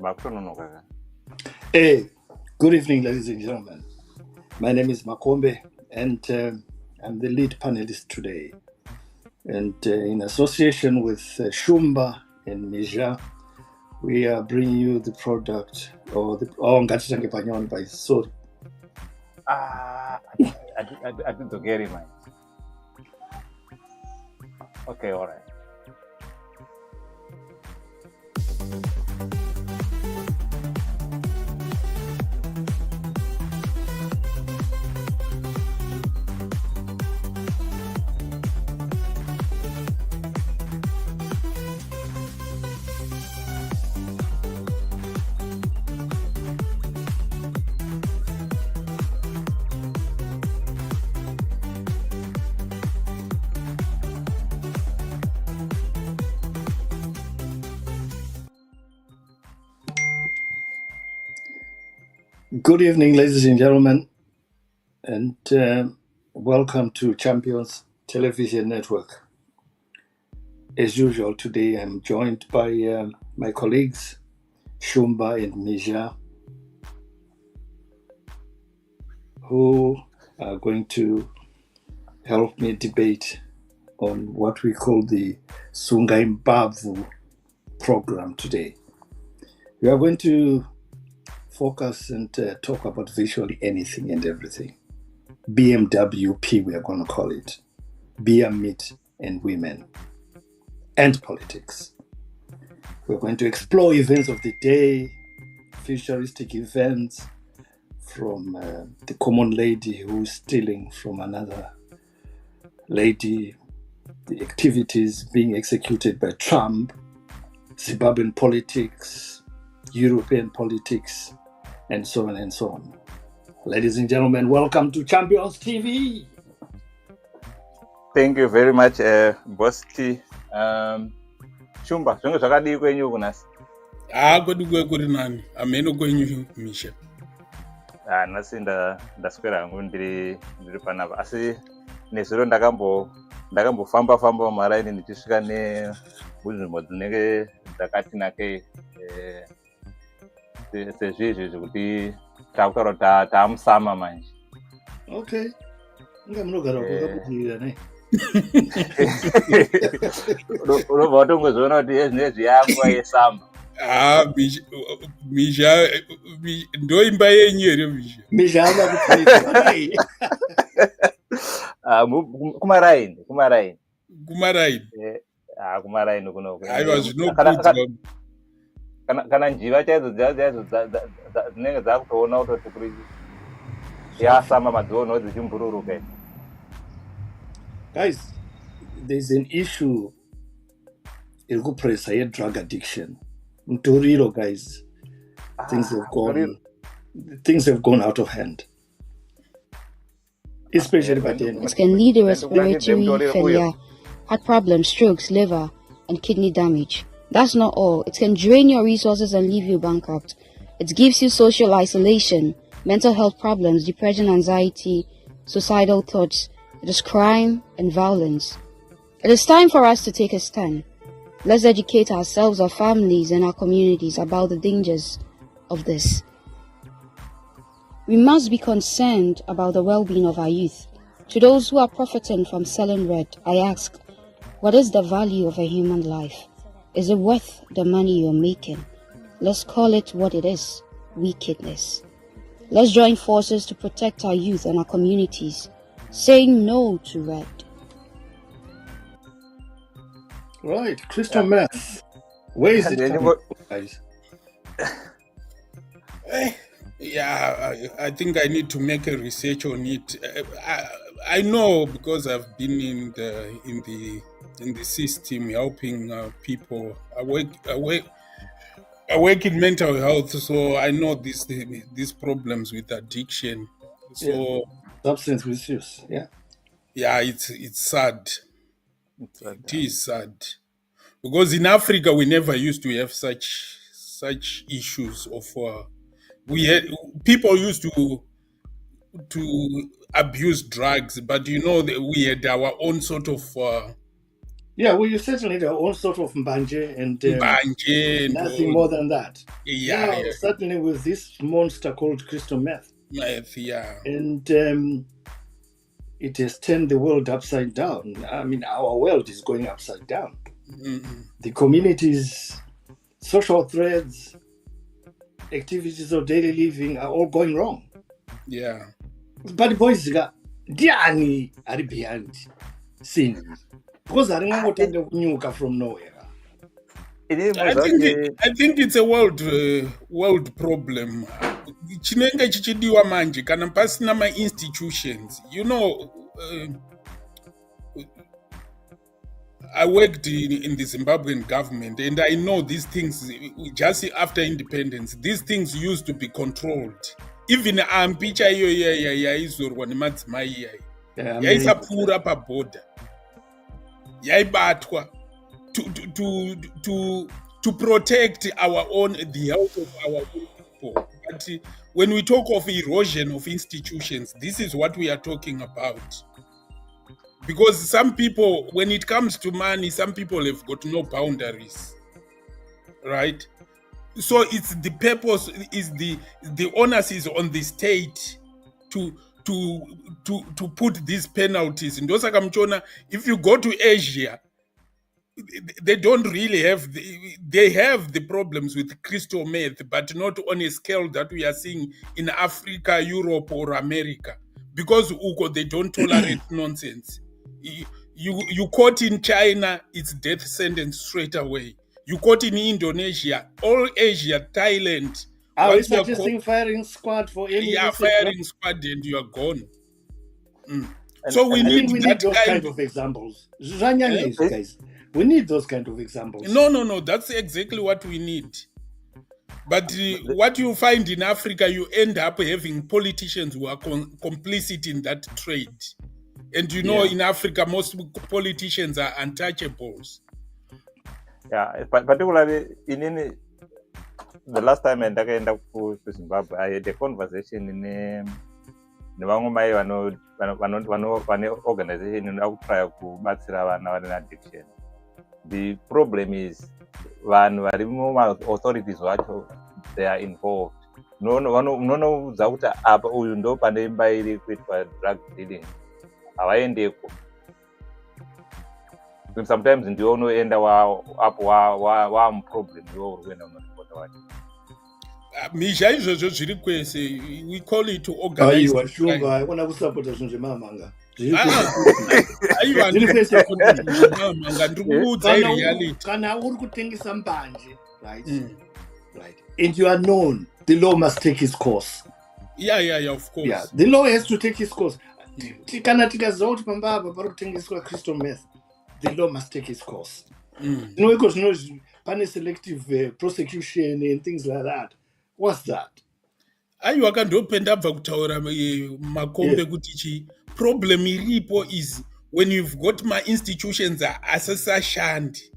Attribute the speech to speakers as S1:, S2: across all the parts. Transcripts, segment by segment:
S1: Makutononoka.
S2: Hey, good evening, ladies and gentlemen. My name is Makombe, and I'm the lead panelist today. And in association with Shumba and Mija, we are bringing you the product or the Ngatitange Panyon by Sorry.
S1: I didn't get it, man. Okay, all right.
S2: Good evening, ladies and gentlemen, and welcome to Champions Television Network. As usual, today I'm joined by my colleagues, Shumba and Mija, who are going to help me debate on what we call the Sungai Mbabvu program today. We are going to focus and talk about virtually anything and everything. BMWP, we are going to call it. Beer, meat, and women. And politics. We're going to explore events of the day, futuristic events, from the common lady who's stealing from another lady, the activities being executed by Trump, Zimbabwean politics, European politics, and so on and so on. Ladies and gentlemen, welcome to Champions TV.
S1: Thank you very much, Boss T. Shumba, zvonge zvakadii kwenyu kunasi?
S3: Kuri nani. Ameno kwenyu Misha.
S1: Nhasi ndaswera hangu ndiri panapa. Asi nezuro ndakambofamba mumaraini ndichisvika nebunzvimbo dzinenge dzakati nakei. Sezvizvi zvekuti takutaura kuti taamusama manje.
S2: Okay. Nga munogara kwakabudirira ne.
S1: Unobva watongozviona kuti ezvinezvi yangu yesamba.
S3: Misha ndo imba yenyu here Misha?
S2: Mija ava kutai.
S1: Kumaraini. Kumaraini kuno.
S3: Aiwa zvinokudzwa.
S1: Kana njiva chaidzo dzinenge dzakutoona kutoti kuri yasamba madziwo dzichimbururuka.
S2: Guys, there's an issue in kupresa drug addiction. Mtoriro, guys. Things have gone out of hand. Especially by then.
S4: It can lead to respiratory failure, heart problems, strokes, liver, and kidney damage. That's not all. It can drain your resources and leave you bankrupt. It gives you social isolation, mental health problems, depression, anxiety, suicidal thoughts. It is crime and violence. It is time for us to take a stand. Let's educate ourselves, our families, and our communities about the dangers of this. We must be concerned about the well-being of our youth. To those who are profiting from selling red, I ask, what is the value of a human life? Is it worth the money you're making? Let's call it what it is, wickedness. Let's join forces to protect our youth and our communities, saying no to red.
S2: Right, crystal meth. Where is it coming from, guys?
S3: I think I need to make a research on it. I know because I've been in the system helping people. I work in mental health, so I know these problems with addiction. So
S2: substance misuse, yeah.
S3: Yeah, it's sad. It is sad because in Africa we never used to have such issues of people used to abuse drugs, but we had our own sort of
S2: Yeah, well, you certainly have all sort of mbanje and nothing more than that.
S3: Yeah.
S2: Certainly with this monster called crystal meth.
S3: Yeah.
S2: And it has turned the world upside down. I mean, our world is going upside down.
S3: Mm-hmm.
S2: The communities, social threads, activities of daily living are all going wrong.
S3: Yeah.
S2: But boys, Diani are behind scene. Because I remember nyuka from nowhere.
S3: I think it's a world problem. Chinenge chichidiwa manje kana pasina ma institutions. You know, I worked in the Zimbabwean government, and I know these things just after independence. These things used to be controlled. Even picha hiyo yaizorwa nemadzimai yaisapfuura paborder, yaibatwa to protect the health of our own people. But when we talk of erosion of institutions, this is what we are talking about. Because some people, when it comes to money, some people have got no boundaries, right? So it's the purpose, is the onus is on the state to put these penalties. And if you go to Asia, they don't really have they have the problems with crystal meth, but not on a scale that we are seeing in Africa, Europe, or America, because they don't tolerate nonsense. You caught in China, it's death sentence straight away. You caught in Indonesia, all Asia, Thailand.
S2: Are you suggesting firing squad for any?
S3: Yeah, firing squad, and you are gone. So we need
S2: those kind of examples. Guys. We need those kind of examples.
S3: No. That's exactly what we need. But what you find in Africa, you end up having politicians who are complicit in that trade. And in Africa, most politicians are untouchables.
S1: Yeah, particularly in the last time I went to Zimbabwe, I had a conversation in nevamwe vane organization inotry kubatsira vana vane addiction. The problem is vanhu vari authorities vacho, they are involved. Unonoudza kuti apa uyu ndo pane imba iri kuitwa drug dealing, havaendeko. Sometimes ndiwo unoenda apo wamuproblem iwo uri kuenda unoripota wacho.
S3: Mizha izvozvo zviri kwese, we call it organized crime.
S2: Shumba aikona kusapota zvinhu zvemamanga. Kana uri kutengesa mbanje, right? Right. And you are known, the law must take its course.
S3: Yeah, of course.
S2: Yeah, the law has to take its course. Kana tikaziva kuti pamba apa pari kutengeswa crystal meth, the law must take its course. Because pane selective prosecution and things like that. What's that?
S3: Aiwa kandopenda bva kutaura makombe kuti chi problem iripo is when you've got my institutions asasashandi.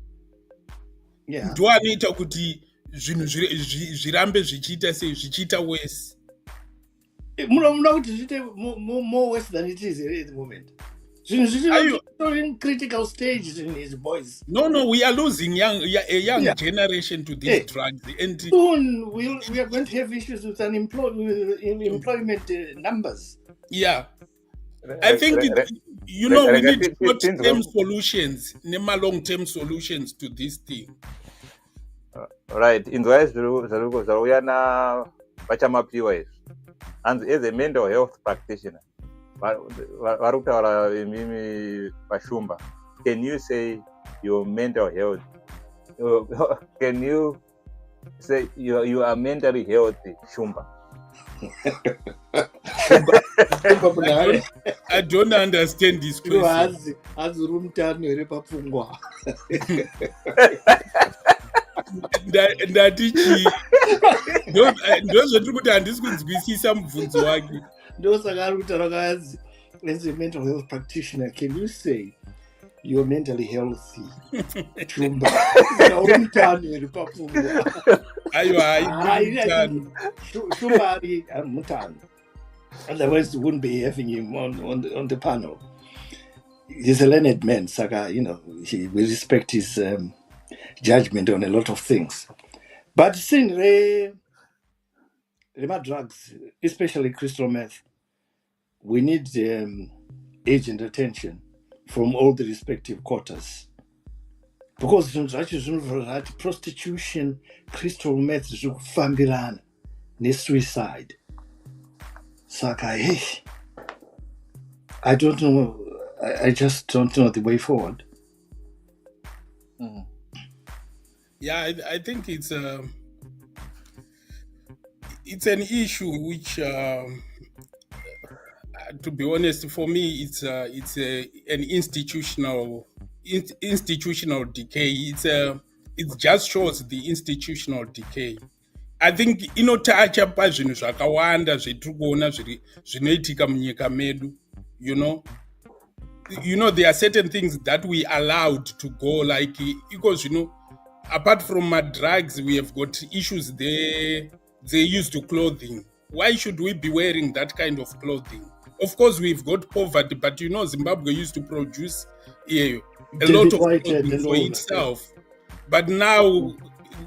S2: Yeah.
S3: Ndo anoita kuti zvinhu zvirambe zvichiita worse.
S2: Munoona kuti zviite more worse than it is at the moment. Zvinhu in critical stage in his boys.
S3: No, we are losing a young generation to these drugs. And
S2: soon we are going to have issues with employment numbers.
S3: Yeah. I think we need short-term solutions, nema long-term solutions to this thing.
S1: Right. In the West, we are now vachamapiwa izvi. And as a mental health practitioner, varutaura imimi pashumba, can you say your mental health? Can you say you are mentally healthy, Shumba?
S3: I don't understand this question. Ndatichi ndozvotiri kuti handisi kunzwisisa mubvunzo wake.
S2: Ndosaka ari kutaura kazi, as a mental health practitioner, can you say you're mentally healthy? Shumba uri mutano here papfungwa. Shumba ari mutano, otherwise we wouldn't be having him on the panel. he's a learned man, Saka, we respect his judgment on a lot of things. But seeing the drugs, especially crystal meth, we need agent attention from all the respective quarters. Because prostitution, crystal meth, fambiran, suicide. Saka, hey, I don't know. I just don't know the way forward.
S3: Yeah, I think it's an issue which, to be honest, for me, it's an institutional decay. It just shows the institutional decay. I think inotacha pazvinhu zvakawanda zvetiri kuona zvinoitika munyika medu. There are certain things that we allowed to go, like because apart from my drugs, we have got issues they use to clothing. Why should we be wearing that kind of clothing? Of course, we've got poverty, but Zimbabwe used to produce a lot of clothing for itself. But now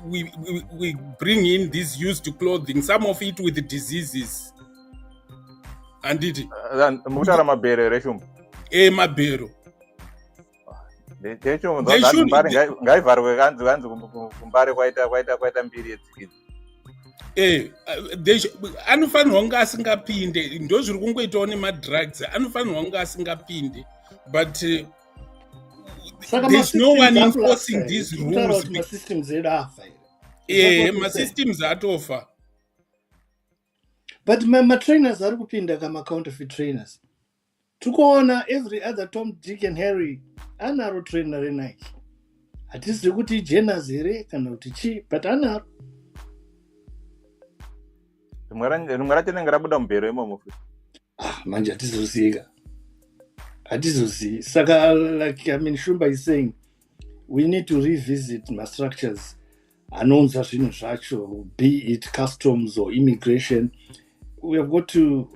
S3: we bring in this used clothing, some of it with diseases. And it mabero. Anofanirwa kunge asingapinde, ndozviri kungoitawo nemadrugs, anofanirwa kunge asingapinde, but there's no one enforcing these rules.
S2: Masystems
S3: atofa.
S2: But trainers are kupinda kama counterfeit trainers. Tukoona every other Tom, Dick and Harry anaro trainer Nike. Hatisi kuti jenas here kana kuti chi, but anaro. Manje hatizoziva. Saka, like Shumba is saying, we need to revisit my structures. Anonza zvinhu zvacho, be it customs or immigration. We have got to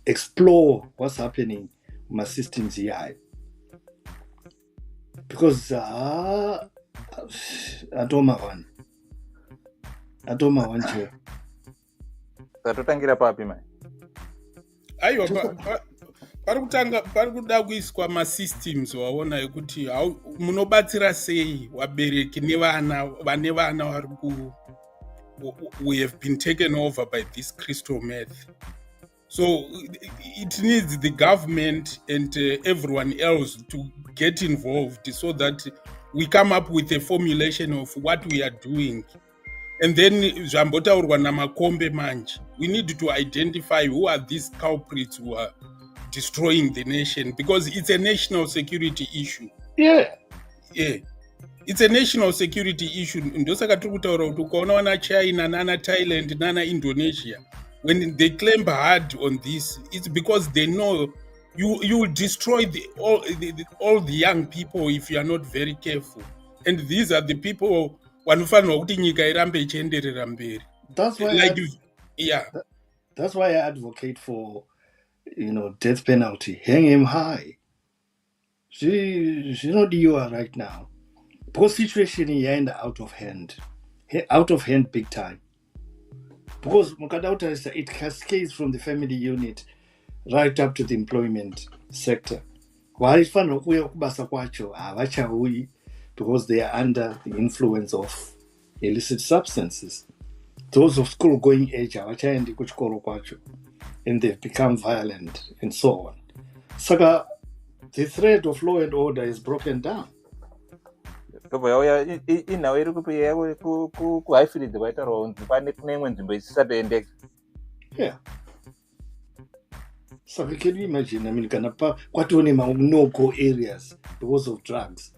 S2: explore what's happening in my systems here. Because I don't know one chair.
S1: Tatotangira papi mai.
S3: Aiwa pari kuda kuiswa masystems waona ekuti munobatsira sei wabereki nevana vane vana vari we have been taken over by this crystal meth. So it needs the government and everyone else to get involved so that we come up with a formulation of what we are doing. And then zvambotaurwa namakombe manje, we need to identify who are these culprits who are destroying the nation, because it's a national security issue.
S2: Yeah.
S3: It's a national security issue. Ndosaka tiri kutaura kuti ukaona wana China nana Thailand nana Indonesia, when they claim hard on this, it's because they know you will destroy all the young people if you are not very careful. And these are the people wanofanirwa kuti nyika irambe ichienderera mberi.
S2: That's why that's why I advocate for death penalty. Hang him high. She's not you are right now. Because situation here and out of hand big time. Because it cascades from the family unit right up to the employment sector. Because they are under the influence of illicit substances. Those of school going age and they've become violent and so on. So the thread of law and order is broken down.
S1: Yeah.
S2: So can you imagine? I mean, what only no-go areas because of drugs.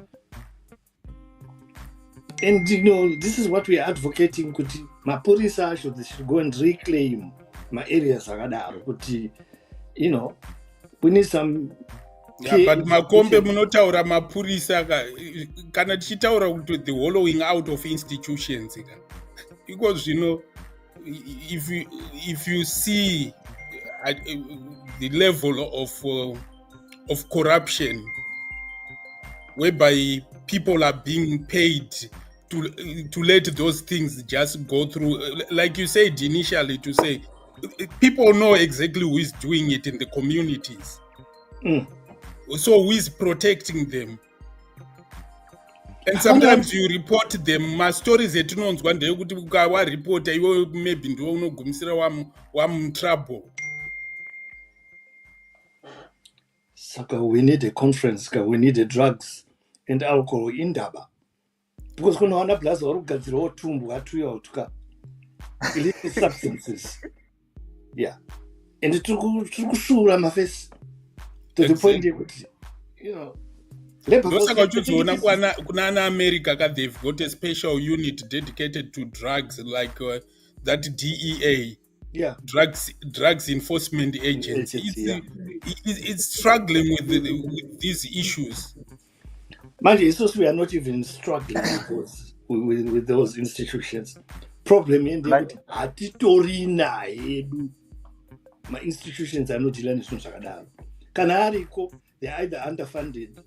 S2: And this is what we are advocating. My police should go and reclaim my areas. We need some.
S3: Yeah, but makombe munotaura mapurisa kana tichitaura kuti the hollowing out of institutions, because if you see the level of corruption, whereby people are being paid to let those things just go through. Like you said initially, to say people know exactly who is doing it in the communities. So who is protecting them? And sometimes you report them. My stories etinonzwa ndeyekuti ukawaripota iwe maybe ndiwe unogumisira trouble.
S2: Saka, we need a conference, we need a drugs and alcohol indaba. Because kuna wana blaza warugadzira otumbu hatuya otuka illicit substances. Yeah. And tikushura mafesi to the point that, you know,
S3: ndosaka uchizoona kuna ana America they've got a special unit dedicated to drugs, like that DEA.
S2: Yeah,
S3: drugs enforcement agency. It's struggling with these issues.
S2: Mind you, we are not even struggling with those institutions. Problem in the atitorina edu. My institutions are not dealing with Sakadaro. Kanariko, they are either underfunded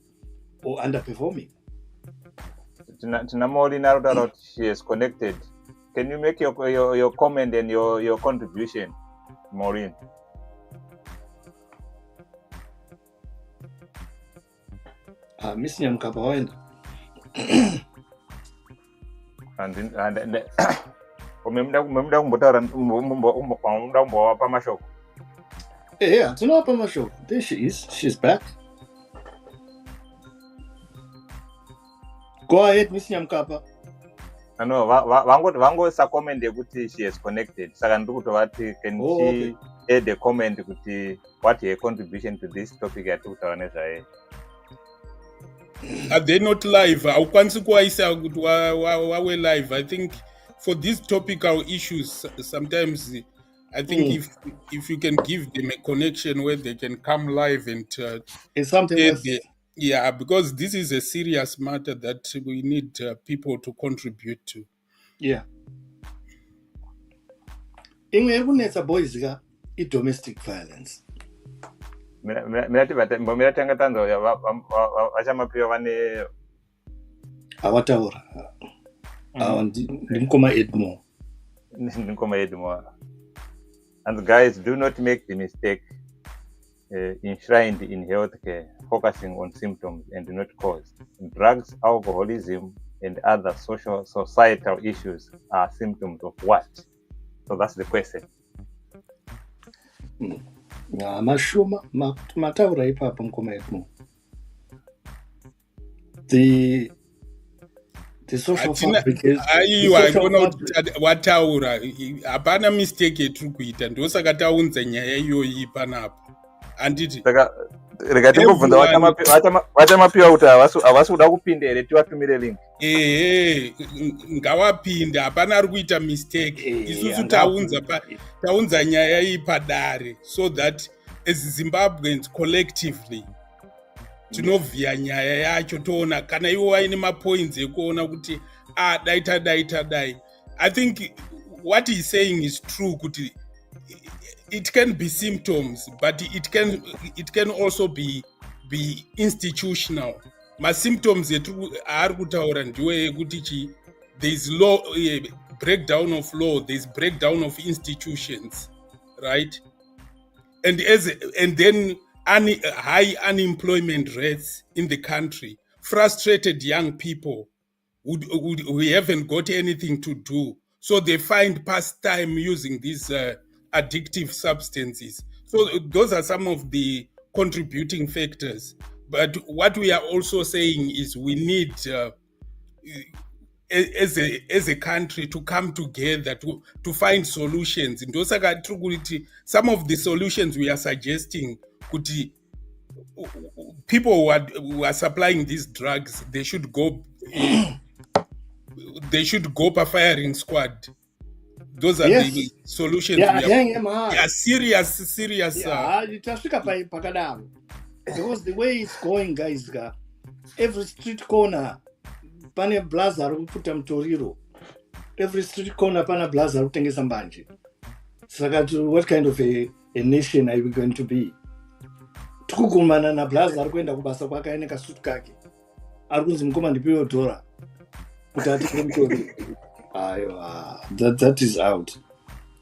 S2: or underperforming.
S1: She is connected. Can you make your comment and your contribution, Maureen?
S2: Miss Nyamkapa yeah, to know Pamasho. There she is. She's back. Go ahead, Miss Nyamkapa.
S1: No, Vango is a comment that she is connected. Can she add a comment what her contribution to this topic at
S3: Are they not live? We're live. I think for these topical issues, sometimes I think if you can give them a connection where they can come live and
S2: it's something else.
S3: Yeah, because this is a serious matter that we need people to contribute to.
S2: Yeah. In boys domestic violence. Awataura.
S1: And guys, do not make the mistake enshrined in healthcare, focusing on symptoms and not cause. Drugs, alcoholism, and other societal issues are symptoms of what? So that's the question.
S2: The social fabric is
S3: wataura hapana mistake yetiri kuita ndosaka taunza nyaya iyoyi panapa handiti
S1: rega timbobvunza vachamapiwa kuti havasi kuda kupinda here tivatumire link.
S3: Ngawapinda, hapana ari kuita mistake. Isusu taunza nyaya iyi padare so that as Zimbabweans collectively tinovhiya nyaya yacho toona kana iwo vaine mapoints ekuona kuti dai. I think what he's saying is true, kuti it can be symptoms, but it can also be institutional. Ma symptoms are kutaura ndiwe kuti there is law, breakdown of law, there is breakdown of institutions, right? And then high unemployment rates in the country, frustrated young people who haven't got anything to do, so they find pastime using these addictive substances. So those are some of the contributing factors. But what we are also saying is we need, as a country, to come together to find solutions. Some of the solutions we are suggesting could people who are supplying these drugs, they should go per firing squad. Those are the solutions. Serious.
S2: Because the way it's going, guys, every street corner, pane blaza ruputa mtoriro. Every street corner, pane blaza rutengesa mbanje. So what kind of a nation are we going to be? tikugumana naBlaza ari kuenda kubasa kwake aine kasutu kake ari kunzi mukoma ndipiwe dhora kuti atenge mutori. Aiwa, that is out.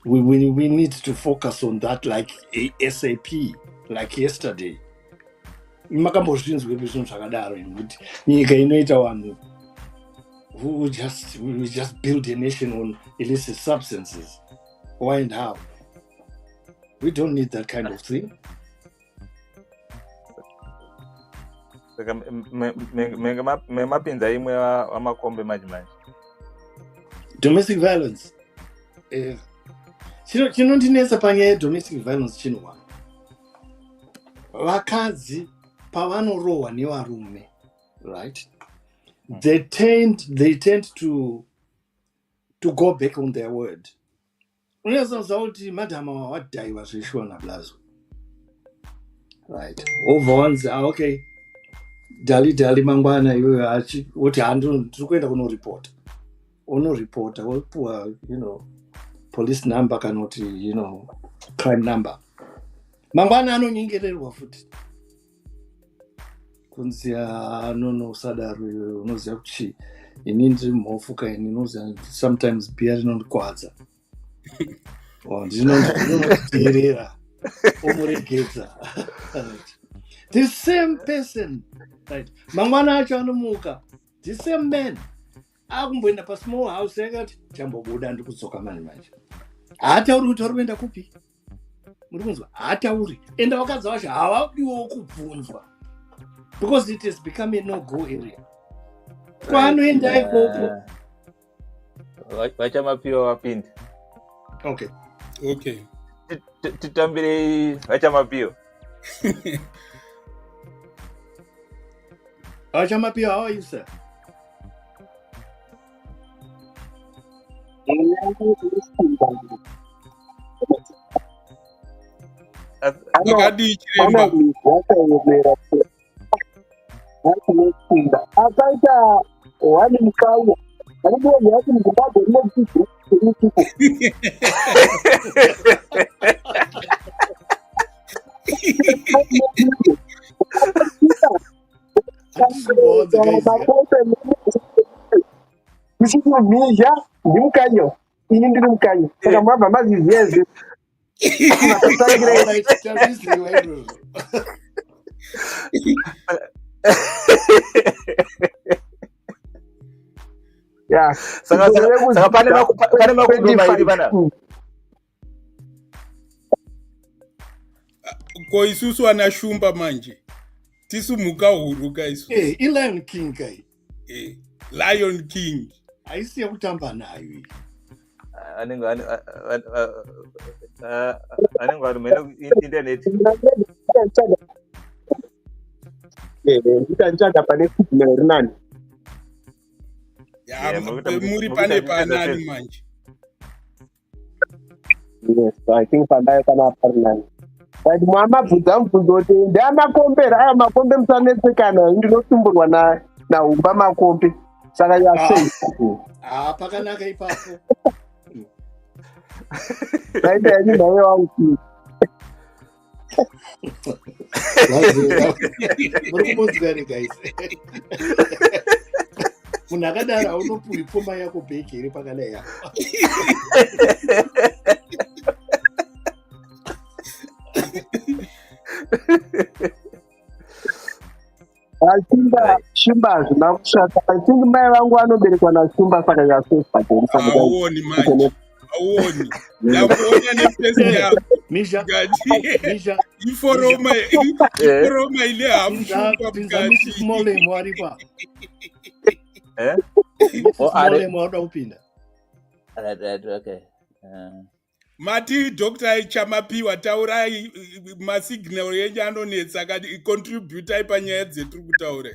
S2: We need to focus on that like SAP, like yesterday. Makambozvinzwepi zvinhu zvakadaro kuti nyika inoita vanhu we just build a nation on illicit substances. Why and how? We don't need that kind of thing.
S1: Memapinza imwe wamakombe manje.
S2: Domestic violence. Chinondinetsa panyaya yedomestic violence chinwa. Vakadzi pavanorohwa nevarume, right? They tend to go back on their word. Unosanza kuti madhama wadhaiwa zveshuwa naBlazo. Right. Over once, okay. Dali mangwana iwe achi kuti handiri kuenda kunoreport. Unoreporta wopuwa, police number kana kuti, crime number. Mangwana anonyingererwa futi. Kunzi anonosadaro unoziva kuti ini ndiri mhofuka ini unoziva sometimes beer rinondikwadza. Ndinoteerera omuregedza. The same person, right? Mangwana acho anomuka. The same man. Akumboenda pa small house yakati chambobuda ndikudzoka manje. Haatauri kuti ari kuenda kupi? Muri kunzwa? Haatauri. Enda wakadzi wacho havadiwo kubvunzwa. Because it has become a no-go area. Kwanoenda ikoko.
S1: Vachamapiwa wapinde.
S2: Okay.
S1: Titambire vachamapiwa.
S2: Vachamapiwa, how are you, sir?
S5: Akaita wani mkawo alikuwa yake mkubwa ile kitu mija ndimkanyo ini ndiri mkanyo saka mwabva maziziyeze yeah,
S1: saka pane makunduma iri bana.
S3: Ko isusu anashumba manje. Tisu muka huruka isusu.
S2: Lion King kai.
S3: Lion King.
S2: Aisiya kutamba nayo.
S1: Anenge ari meno internet.
S5: Ndikantsvaga pane signal rinani.
S3: Muri pane panani manje.
S5: Yes, I think pandayo kana parinani. But mwamabvudza mubvunzo kuti ndamakombera aya makombe musanetsekana ndinotumburwa na umba makombe saka yasei
S2: pakanaka ipapo
S5: raita yani naye wangu
S2: muri kumbonzwani guys munhu akadaro aunopuwi pfuma yako bheki iri pakanaya
S5: Shumba hazvina kushata. I think mai vangu vanoberekwa nashumba saka yasefa.
S3: Auoni manje. Auoni. Ndakuona nepesi yako.
S2: Misha.
S3: Iforoma ile hafu
S2: pinzamisi smole mwaripa. Smole mwada upinda.
S1: Okay.
S3: Mati Dr. Chamapiwa taurai masignal yenye anonetsa kati contribute panyaya dzetiri kutaura.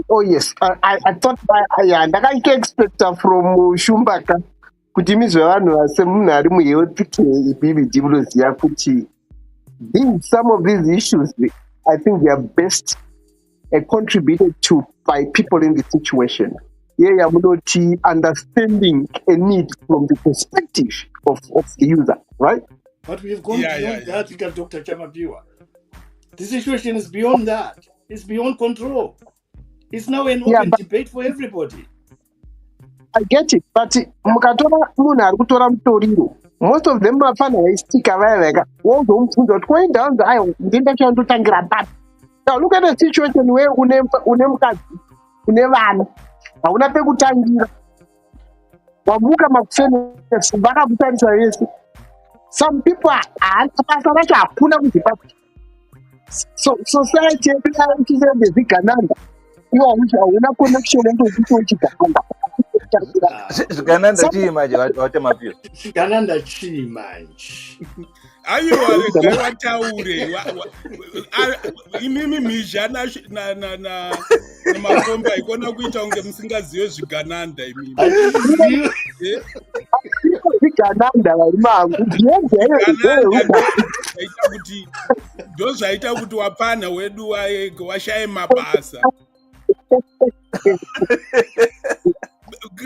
S5: Oh yes, I thought ndakaita expecta from Shumbaka kuti mizve vanhu vase munhu ari muhealth BBD munoziva kuti some of these issues I think they are best contributed to by people in the situation. Yeah, understanding a need from the perspective of the user, right?
S2: But we have gone beyond that, Dr. Chamapiwa. The situation is beyond that. It's beyond control. It's now an open debate for everybody.
S5: I get it, but mukatora munhu ari kutora mutoriro. Most of them mafana vaistika vaya veka wozomubvunza kuti going down the aisle ndenda chandotangira papi. Now look at the situation where une mukadzi une vana hauna pekutangira wamuka makufenesi vakakutarisa vese. Some people basa racho hakuna kuzipa. So society yedu ndezvigananda iwo hauna connection ndokuti uchigananda.
S1: Zvigananda chii manje watemapiwa?
S2: Zvigananda chii manje?
S3: Aiwa regai wataure imimi mhizha namakomba ikona kuita kunge musingazive zvigananda imimi.
S5: Zvigananda varimangu
S3: ndo zvaita kuti wapana wedu washaye mabasa.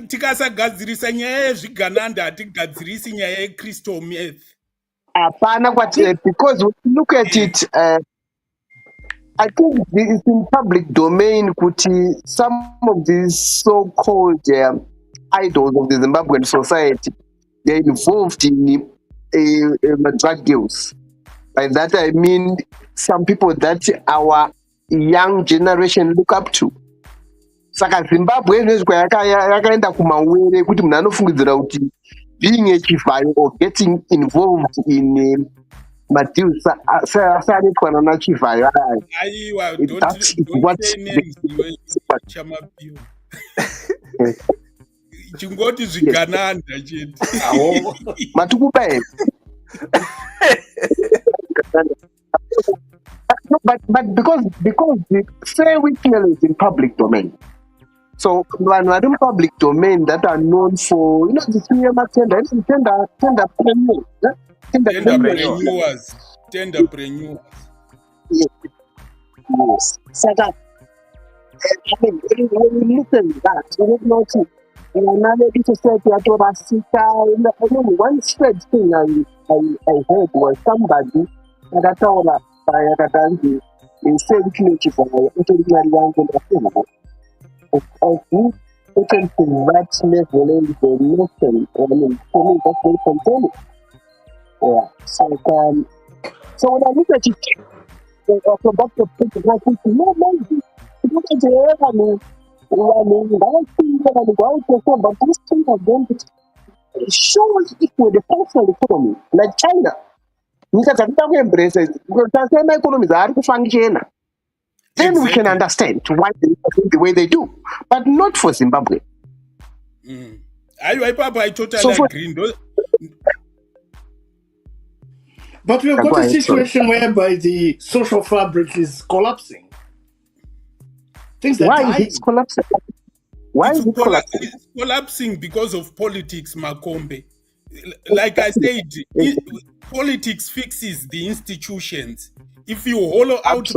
S3: Tikasagadzirisa nyaya yezvigananda hatigadzirisi nyaya yecristo meth.
S5: Apana kwati, because when you look at it, I think it's in public domain kuti some of these so-called idols of the Zimbabwean society, they're involved in drug deals. By that I mean some people that our young generation look up to. Saka Zimbabwe yakaenda kumawere kuti munhu anofungidzira kuti being a chivayo or getting involved in madeals asanoitwa nana chivayo.
S3: Aiwa, Chamapiwa. Chingoti zvigananda chete.
S5: Matukupa here. But because the fair witness is in public domain. So when we're in public domain that are known for, the
S3: tenderpreneurs.
S5: Yes. So that, I mean, when you listen to that, you don't know another society one strange thing I heard was somebody that told us in saying of who taken to that level in the nation, for me that's very concerning. Yeah. So when I look at it from that perspective, I think look at the but this thing of them shows it with the personal economy, like China. Then we can understand why they do the way they do, but not for Zimbabwe.
S3: I totally agree.
S2: But we have got a situation whereby the social fabric is collapsing. Things are
S5: Why is it collapsing?
S3: It's collapsing because of politics, Makombe. Like I said, politics fixes the institutions. If you hollow out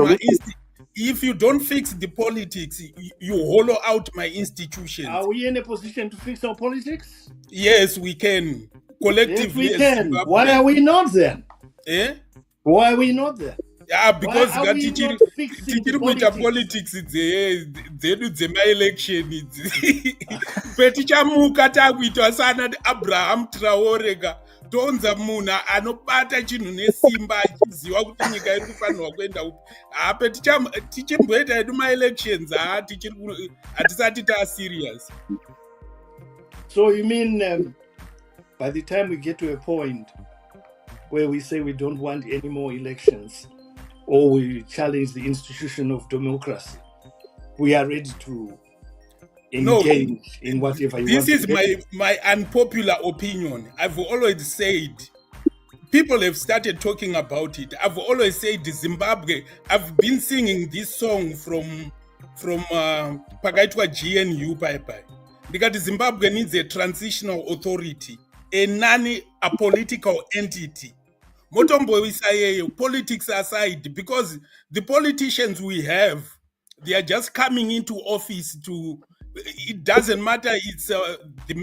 S3: if you don't fix the politics, you hollow out my institutions.
S2: Are we in a position to fix our politics?
S3: Yes, we can. Collectively.
S2: Yes, we can. Why are we not then? Why are we not there?
S3: Yeah, because politics is my election. Petichamuka takuitwa sana Abraham Traorega. Tonza muna anobata chinhu nesimba achiziva kuti nyika iri kufanirwa kuenda upi. Tichimboita hedu ma-elections hatisati serious.
S2: So you mean by the time we get to a point where we say we don't want any more elections or we challenge the institution of democracy, we are ready to engage in whatever you want.
S3: This is my unpopular opinion. I've always said, people have started talking about it. I've always said Zimbabwe, I've been singing this song from Pakaitwa GNU Bye. Because Zimbabwe needs a transitional authority, a non-political entity. Motombo isayeyo, politics aside, because the politicians we have, they are just coming into office to, it doesn't matter, it's the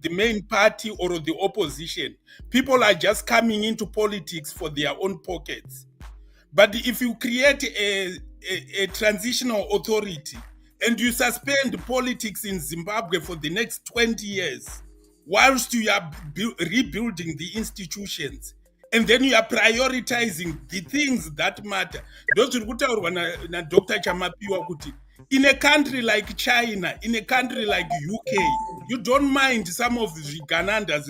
S3: the main party or the opposition. People are just coming into politics for their own pockets. But if you create a transitional authority and you suspend politics in Zimbabwe for the next 20 years, whilst you are rebuilding the institutions, and then you are prioritizing the things that matter. Those who na Dr. Chamapiwa kuti, in a country like China, in a country like UK, you don't mind some of the Ganandas,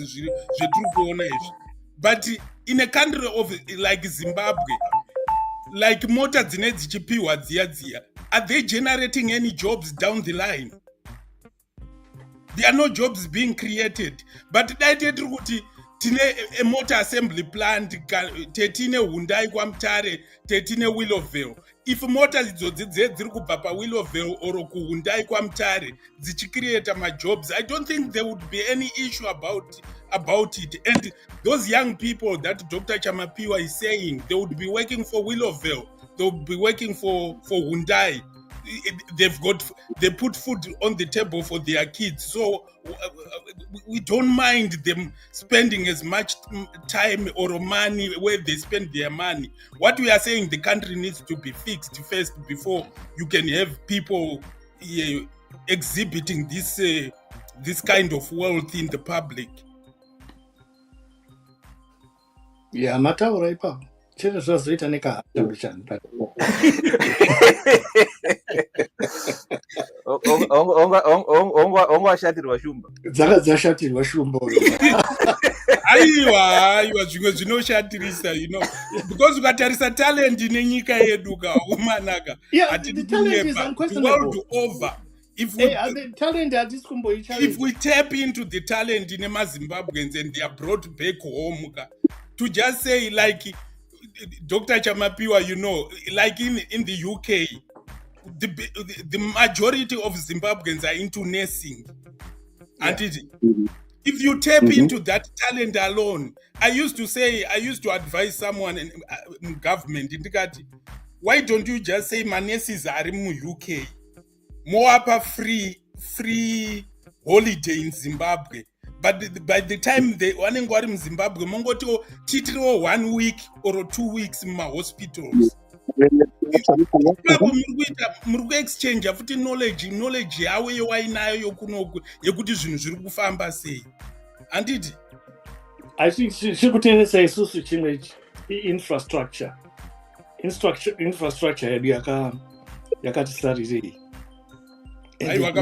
S3: but in a country of like Zimbabwe, like mota dzine dzichipiwa dziya, are they generating any jobs down the line? There are no jobs being created. But tine a motor assembly plant, tetine Hyundai kwamtare, tetine Willowville. If motors dziri kubva paWillowville or kuHyundai kwamtare dzichicreate my jobs, I don't think there would be any issue about it. And those young people that Dr. Chamapiwa is saying, they would be working for Willowville, they would be working for Hyundai. They put food on the table for their kids, so we don't mind them spending as much time or money where they spend their money. What we are saying, the country needs to be fixed first before you can have people exhibiting this kind of wealth in the public.
S2: Yeah, mataura ipapo chero zvazoita nekahambishani
S1: ongwashatirwa shumba
S2: dzakadzashatirwa shumba
S3: aiwa zvimwe zvinoshatirisa, because ukatarisa talent nenyika yedu kaumanaka world over. If we tap into the talent in Zimbabweans and they are brought back home, to just say like Dr. Chamapiwa, like in the UK, the majority of Zimbabweans are into nursing. Yeah. And if you tap into that talent alone, I used to advise someone in government, why don't you just say my nurses are in UK? More up free holiday in Zimbabwe. But by the time they wanenge vari muZimbabwe, mongoti titiriwo 1 week or 2 weeks in my hospitals. muri kuexchange futi knowledge yavo yewainayo yokunoku yekuti zvinhu zviri kufamba sei. Handiti
S2: chikutenesa isusu chimwe infrastructure yedu yakati sarirei.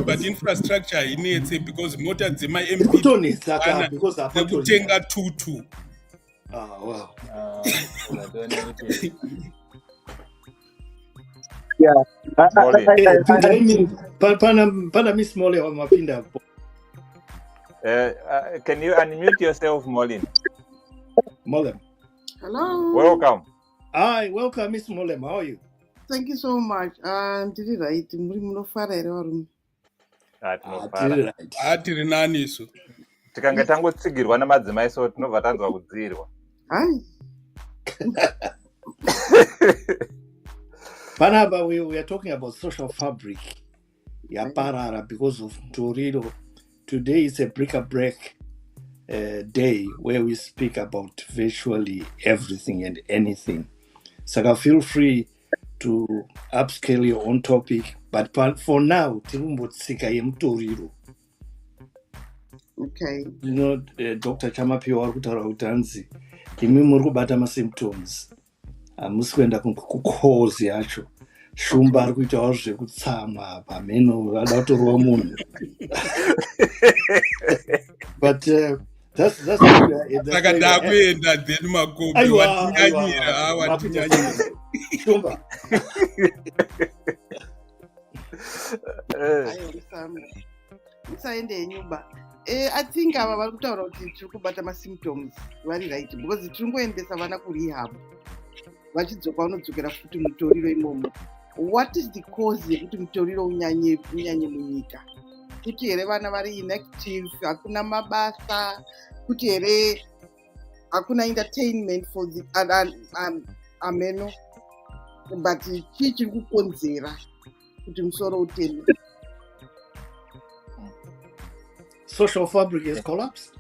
S3: But infrastructure inetse because mota dzemaMP kutenga tutu.
S2: Wow.
S5: Yeah.
S2: Pana Miss Molly wa mapinda.
S1: Can you unmute yourself, Molin?
S2: Molem.
S6: Hello.
S1: Welcome.
S2: Hi, welcome Miss Molem. How are you?
S6: Thank you so much. Ndiri right. Muri munofara here varume?
S3: Atiri nani isu.
S1: Tikanga tangotsigirwa namadzimai so tinobva tanzwa kudzirwa.
S6: Hai.
S2: Panaba, we are talking about social fabric. Yaparara because of Torino. Today is a break day where we speak about virtually everything and anything. So feel free to upscale your own topic, but for now, Torino.
S6: Okay.
S2: Dr. Chamapiwa kutaura utanzi. Imi muri kubata ma symptoms. Musikuenda kukhozi yacho. Shumba ari kuitawo zvekutsamwa pameno vada kutorwa munhu. But that's
S3: saka ndakuenda then makopi watinyanyira.
S2: Shumba.
S6: Musaende nyumba. I think ava vari kutaura kuti tiri kubata masymptoms vari right because tiri ngoendesa vana kurehab vachidzoka vanodzokera futi mutoriro imomo. What is the cause yekuti mutoriro unyanye munyika? Kuti here vana vari inactive, hakuna mabasa, kuti here hakuna entertainment for the ameno, but chii chiri kukonzera kuti musoro utende?
S2: social fabric has collapsed?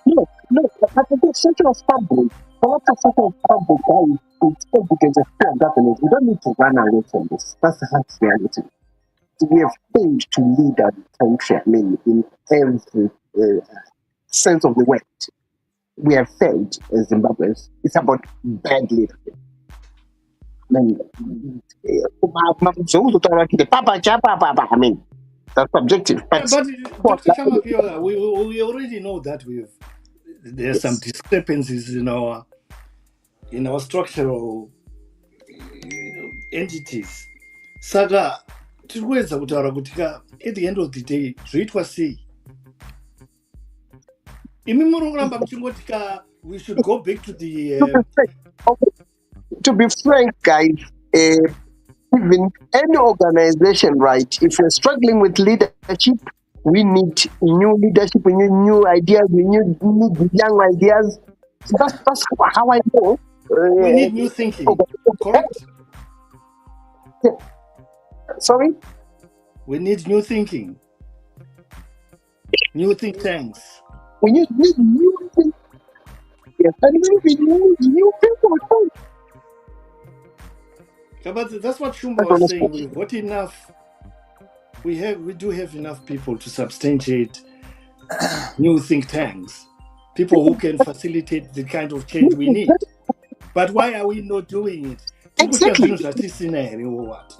S5: No, but the social fabric, what the social fabric is, it's evidence of fair governance. We don't need to run away from this. That's the hard reality. We have failed to lead our country, I mean, in every sense of the word. We have failed as Zimbabweans. It's about bad leadership. I mean, I mean, that's subjective.
S2: But Dr. Chamapiola, we already know that there's some discrepancies in our structural entities. Saka tikuweza kutaura kuti at the end of the day zvoitwa sei? Imi murongoramba muchingoti we should go back to the
S5: to be frank, guys, even any organization, right? If you're struggling with leadership, we need new leadership, we need new ideas, we need young ideas. That's how I know.
S2: We need new thinking. Correct?
S5: Sorry?
S2: We need new thinking. New think tanks.
S5: We need new things. Yes, and we need new people too.
S2: Yeah, but that's what Shumba was saying. We've got enough. We do have enough people to substantiate new think tanks. People who can facilitate the kind of change we need. But why are we not doing it?
S5: Exactly.
S2: What?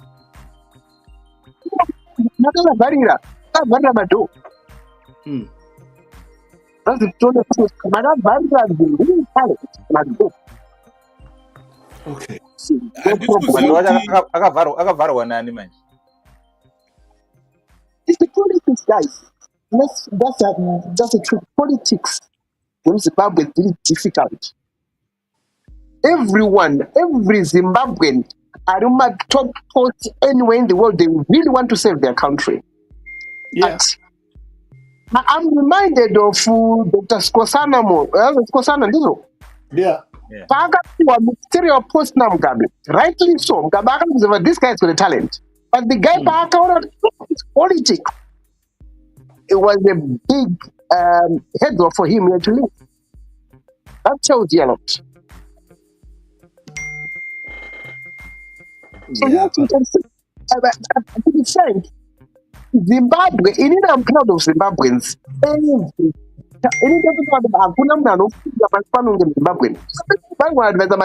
S2: Okay.
S1: Akavarwa nani manje?
S5: It's the politics, guys. That's the truth. Politics in Zimbabwe is really difficult. Every Zimbabwean, top post anywhere in the world, they really want to save their country.
S2: Yeah.
S5: But I'm reminded of Dr. Skosana Doro.
S2: Yeah.
S5: Ministerial post now, Mugabe. Rightly so. Mugabe, this guy's got a talent. But the guy his politics. It was a big head for him to leave. That tells you a lot. So what you can say, to be frank, Zimbabwe, I'm proud of Zimbabweans.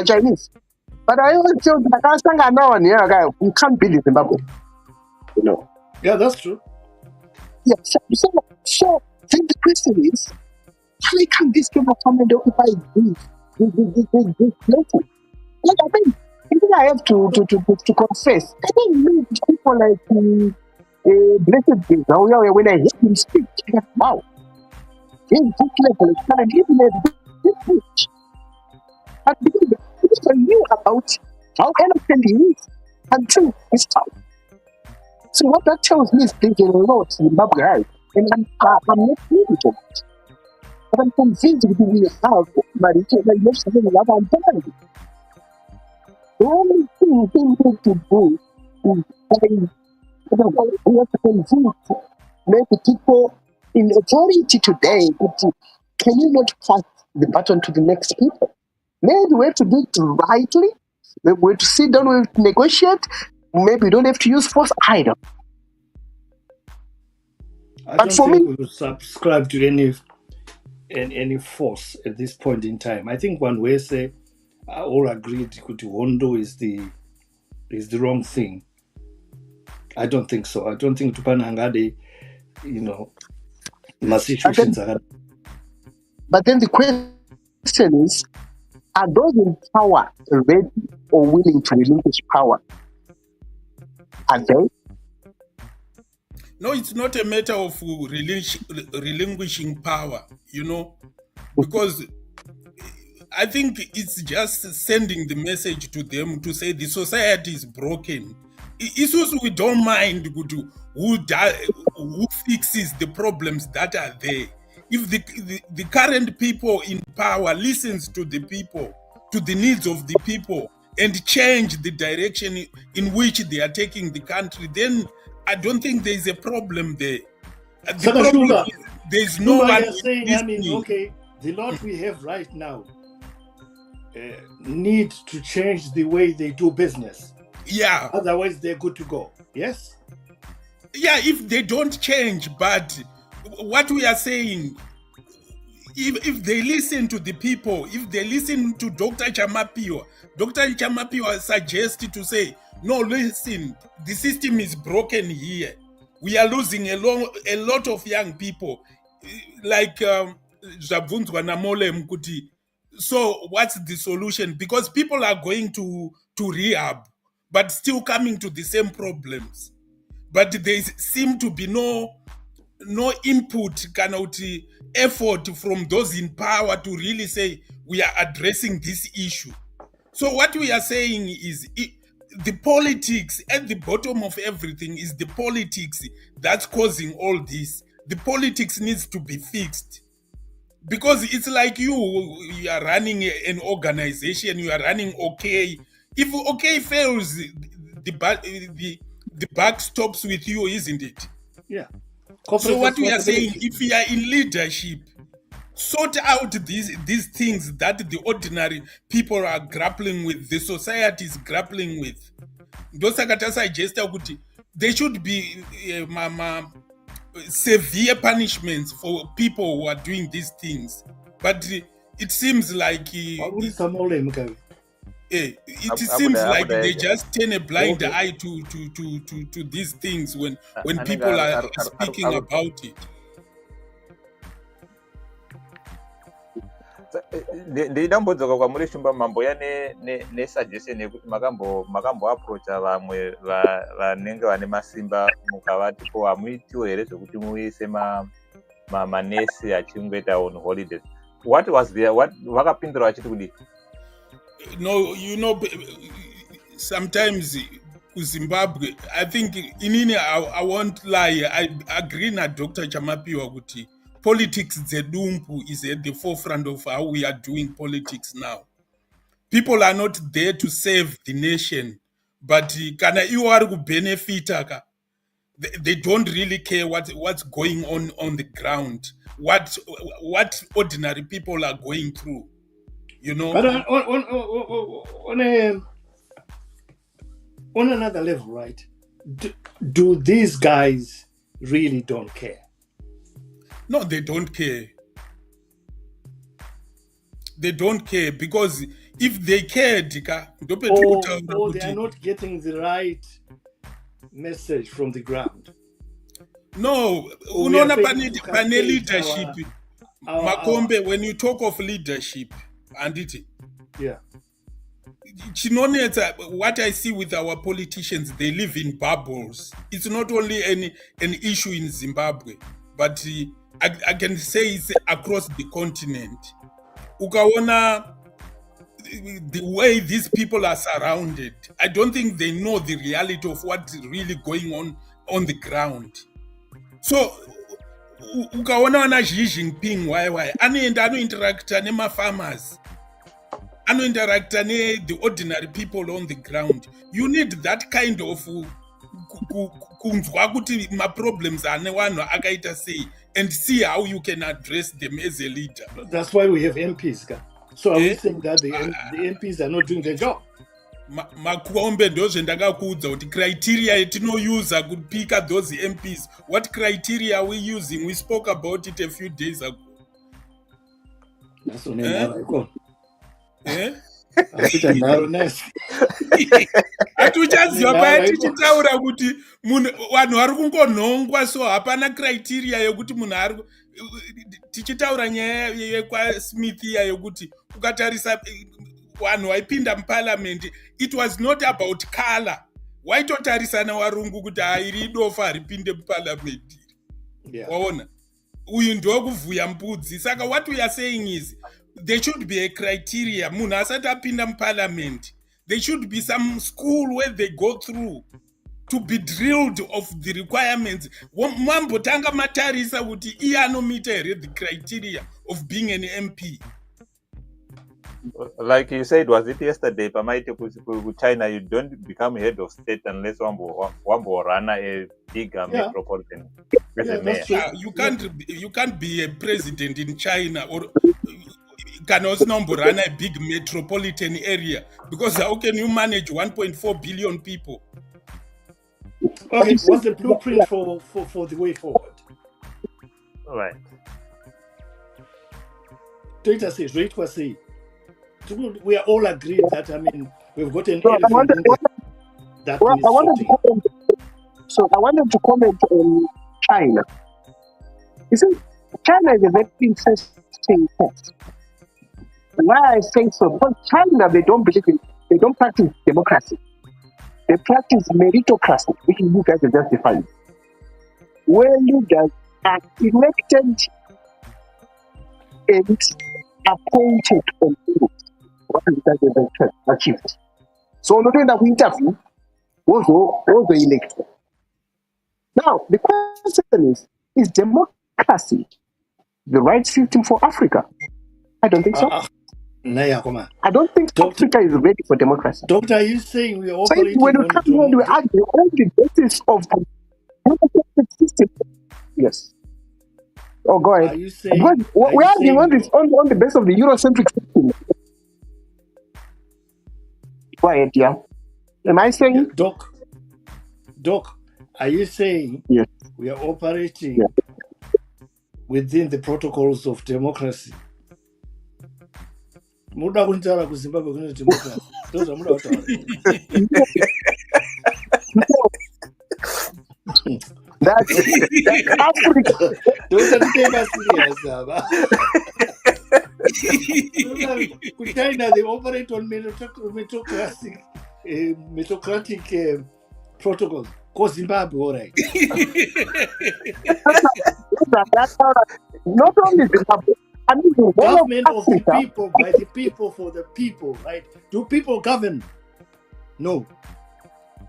S5: Chinese. But I always tell that we can't beat Zimbabwe. You know.
S2: Yeah, that's true.
S5: Yeah, so then the question is, how can this people come and occupy this places? Like I think I have to confess. I don't meet people like Blessed Days. Now when I hear him speak, I'm like, wow. In this level, and even at this age. But because I knew about how eloquent he is until this time. So what that tells me is there's a lot in Zimbabwe has, and I'm not really to it. But I'm convinced we have the only thing we need to do is we have to convince maybe people in authority today that can you not pass the baton to the next people? Maybe we have to do it rightly. Maybe we have to sit down, we have to negotiate. Maybe we don't have to use force either.
S2: I don't think we will subscribe to any force at this point in time. I think one way say all agreed that Hondo is the wrong thing. I don't think so. I don't think Tupanangade, situations are.
S5: But then the question is, are those in power ready or willing to relinquish power? Are they?
S3: No, it's not a matter of relinquishing power, because I think it's just sending the message to them to say the society is broken. It's also we don't mind who fixes the problems that are there. If the current people in power listens to the people, to the needs of the people, and change the direction in which they are taking the country, then I don't think there is a problem there. The problem is there's no one
S2: saying, I mean, okay, the lot we have right now need to change the way they do business.
S3: Yeah.
S2: Otherwise, they're good to go. Yes?
S3: Yeah, if they don't change, but what we are saying, if they listen to the people, if they listen to Dr. Chamapiwa suggested to say, no, listen, the system is broken here. We are losing a lot of young people. Like Zabvunzwa Namole Mkuti. So what's the solution? Because people are going to rehab, but still coming to the same problems. But there seem to be no input, kind of effort from those in power to really say we are addressing this issue. So what we are saying is the politics at the bottom of everything is the politics that's causing all this. The politics needs to be fixed. Because it's like you are running an organization, you are running OK. If OK fails, the buck stops with you, isn't it?
S2: Yeah.
S3: So what we are saying, if we are in leadership, sort out these things that the ordinary people are grappling with, the society is grappling with. There should be severe punishments for people who are doing these things. But it seems like it seems like they just turn a blind eye to these things when people are speaking about it.
S1: Ndidambodzoka kwamuri Shumba mambo ya nesuggestion yekuti makambo approacha vamwe vanenge vane masimba mukavati ko hamuitiwo here zvekuti muise manesi achingoita on holidays. What was there? Vakapindura vachiti kudii?
S3: No, you know, sometimes Zimbabwe, I think inini I won't lie, I agree na Dr. Chamapiwa kuti politics zedumpu is at the forefront of how we are doing politics now. People are not there to save the nation, but kana iwo ari kubenefita, they don't really care what's going on the ground, what ordinary people are going through, you know.
S2: But on another level, right? Do these guys really don't care?
S3: No, they don't care. They don't care because if they cared,
S2: they are not getting the right message from the ground.
S3: No, unaona pane leadership. Makombe, when you talk of leadership, and it,
S2: yeah.
S3: What I see with our politicians, they live in bubbles. It's not only an issue in Zimbabwe, but I can say it's across the continent. Ukaona the way these people are surrounded, I don't think they know the reality of what's really going on the ground. So ukaona wana Xi Jinping why anointeracta nema-farmers, anointeracta the ordinary people on the ground. You need that kind of kunzwa kuti ma-problems ane vanhu akaita sei and see how you can address them as a leader.
S2: That's why we have MPs. So are we saying that the MPs are not doing their job?
S3: Makombe ndozve ndakakuudza kuti criteria yetinouse kupika those MPs, what criteria are we using? We spoke about it a few days ago.
S2: That's only
S3: hatuchaziva paya tichitaura kuti vanhu vari kungonhongwa, so hapana criteria yekuti munhu tichitaura nyaya yekwasmith iya yekuti ukatarisa vanhu vaipinda muparliament, it was not about color. Waitotarisana varungu kuti iri dofa ripinde muparliament. Waona, uyu ndokuvhuya mbudzi. Saka what we are saying is there should be a criteria. Munhu asati apinda muparliament, there should be some school where they go through to be drilled of the requirements. Mambotanga matarisa kuti iye anomita here the criteria of being an MP.
S1: Like you said, was it yesterday, pamaite ku China, you don't become head of state unless wambo run a bigger metropolitan.
S2: that's true.
S3: You can't be a president in China or can also run a big metropolitan area, because how can you manage 1.4 billion people?
S2: Okay, what's the blueprint for the way forward?
S1: All right.
S2: Data says, rate was say, we are all agreed that, I mean, we've got an
S5: So I
S2: elephant in the that
S5: well,
S2: needs
S5: I wanted to
S2: sorting.
S5: comment. So I wanted to comment on China. You see, China is a very interesting case. Why I say so? Because China, they don't practice democracy. They practice meritocracy, which you guys are just defined. Where leaders are elected and appointed on what is that achieved. So not that we interview also elected. Now the question is democracy the right system for Africa? I don't think so. I don't think Africa is ready for democracy.
S2: Doctor, are you saying we are operating
S5: when we come here, we argue on the basis of the democratic system. Yes. Oh, go ahead.
S2: Are you saying
S5: we are arguing on the basis of the Eurocentric system? Go ahead, yeah. Am I saying?
S2: Doc, are you saying
S5: yes,
S2: we are operating within the protocols of democracy? Muda kunitara kuZimbabwe kune democracy. Those are muda kutaura.
S5: That's Africa.
S2: Those are the serious. China, they operate on meritocratic protocols. Go Zimbabwe, all right.
S5: Not only Zimbabwe. I mean, the
S2: government of the people, by the people, for the people, right? Do people govern? No.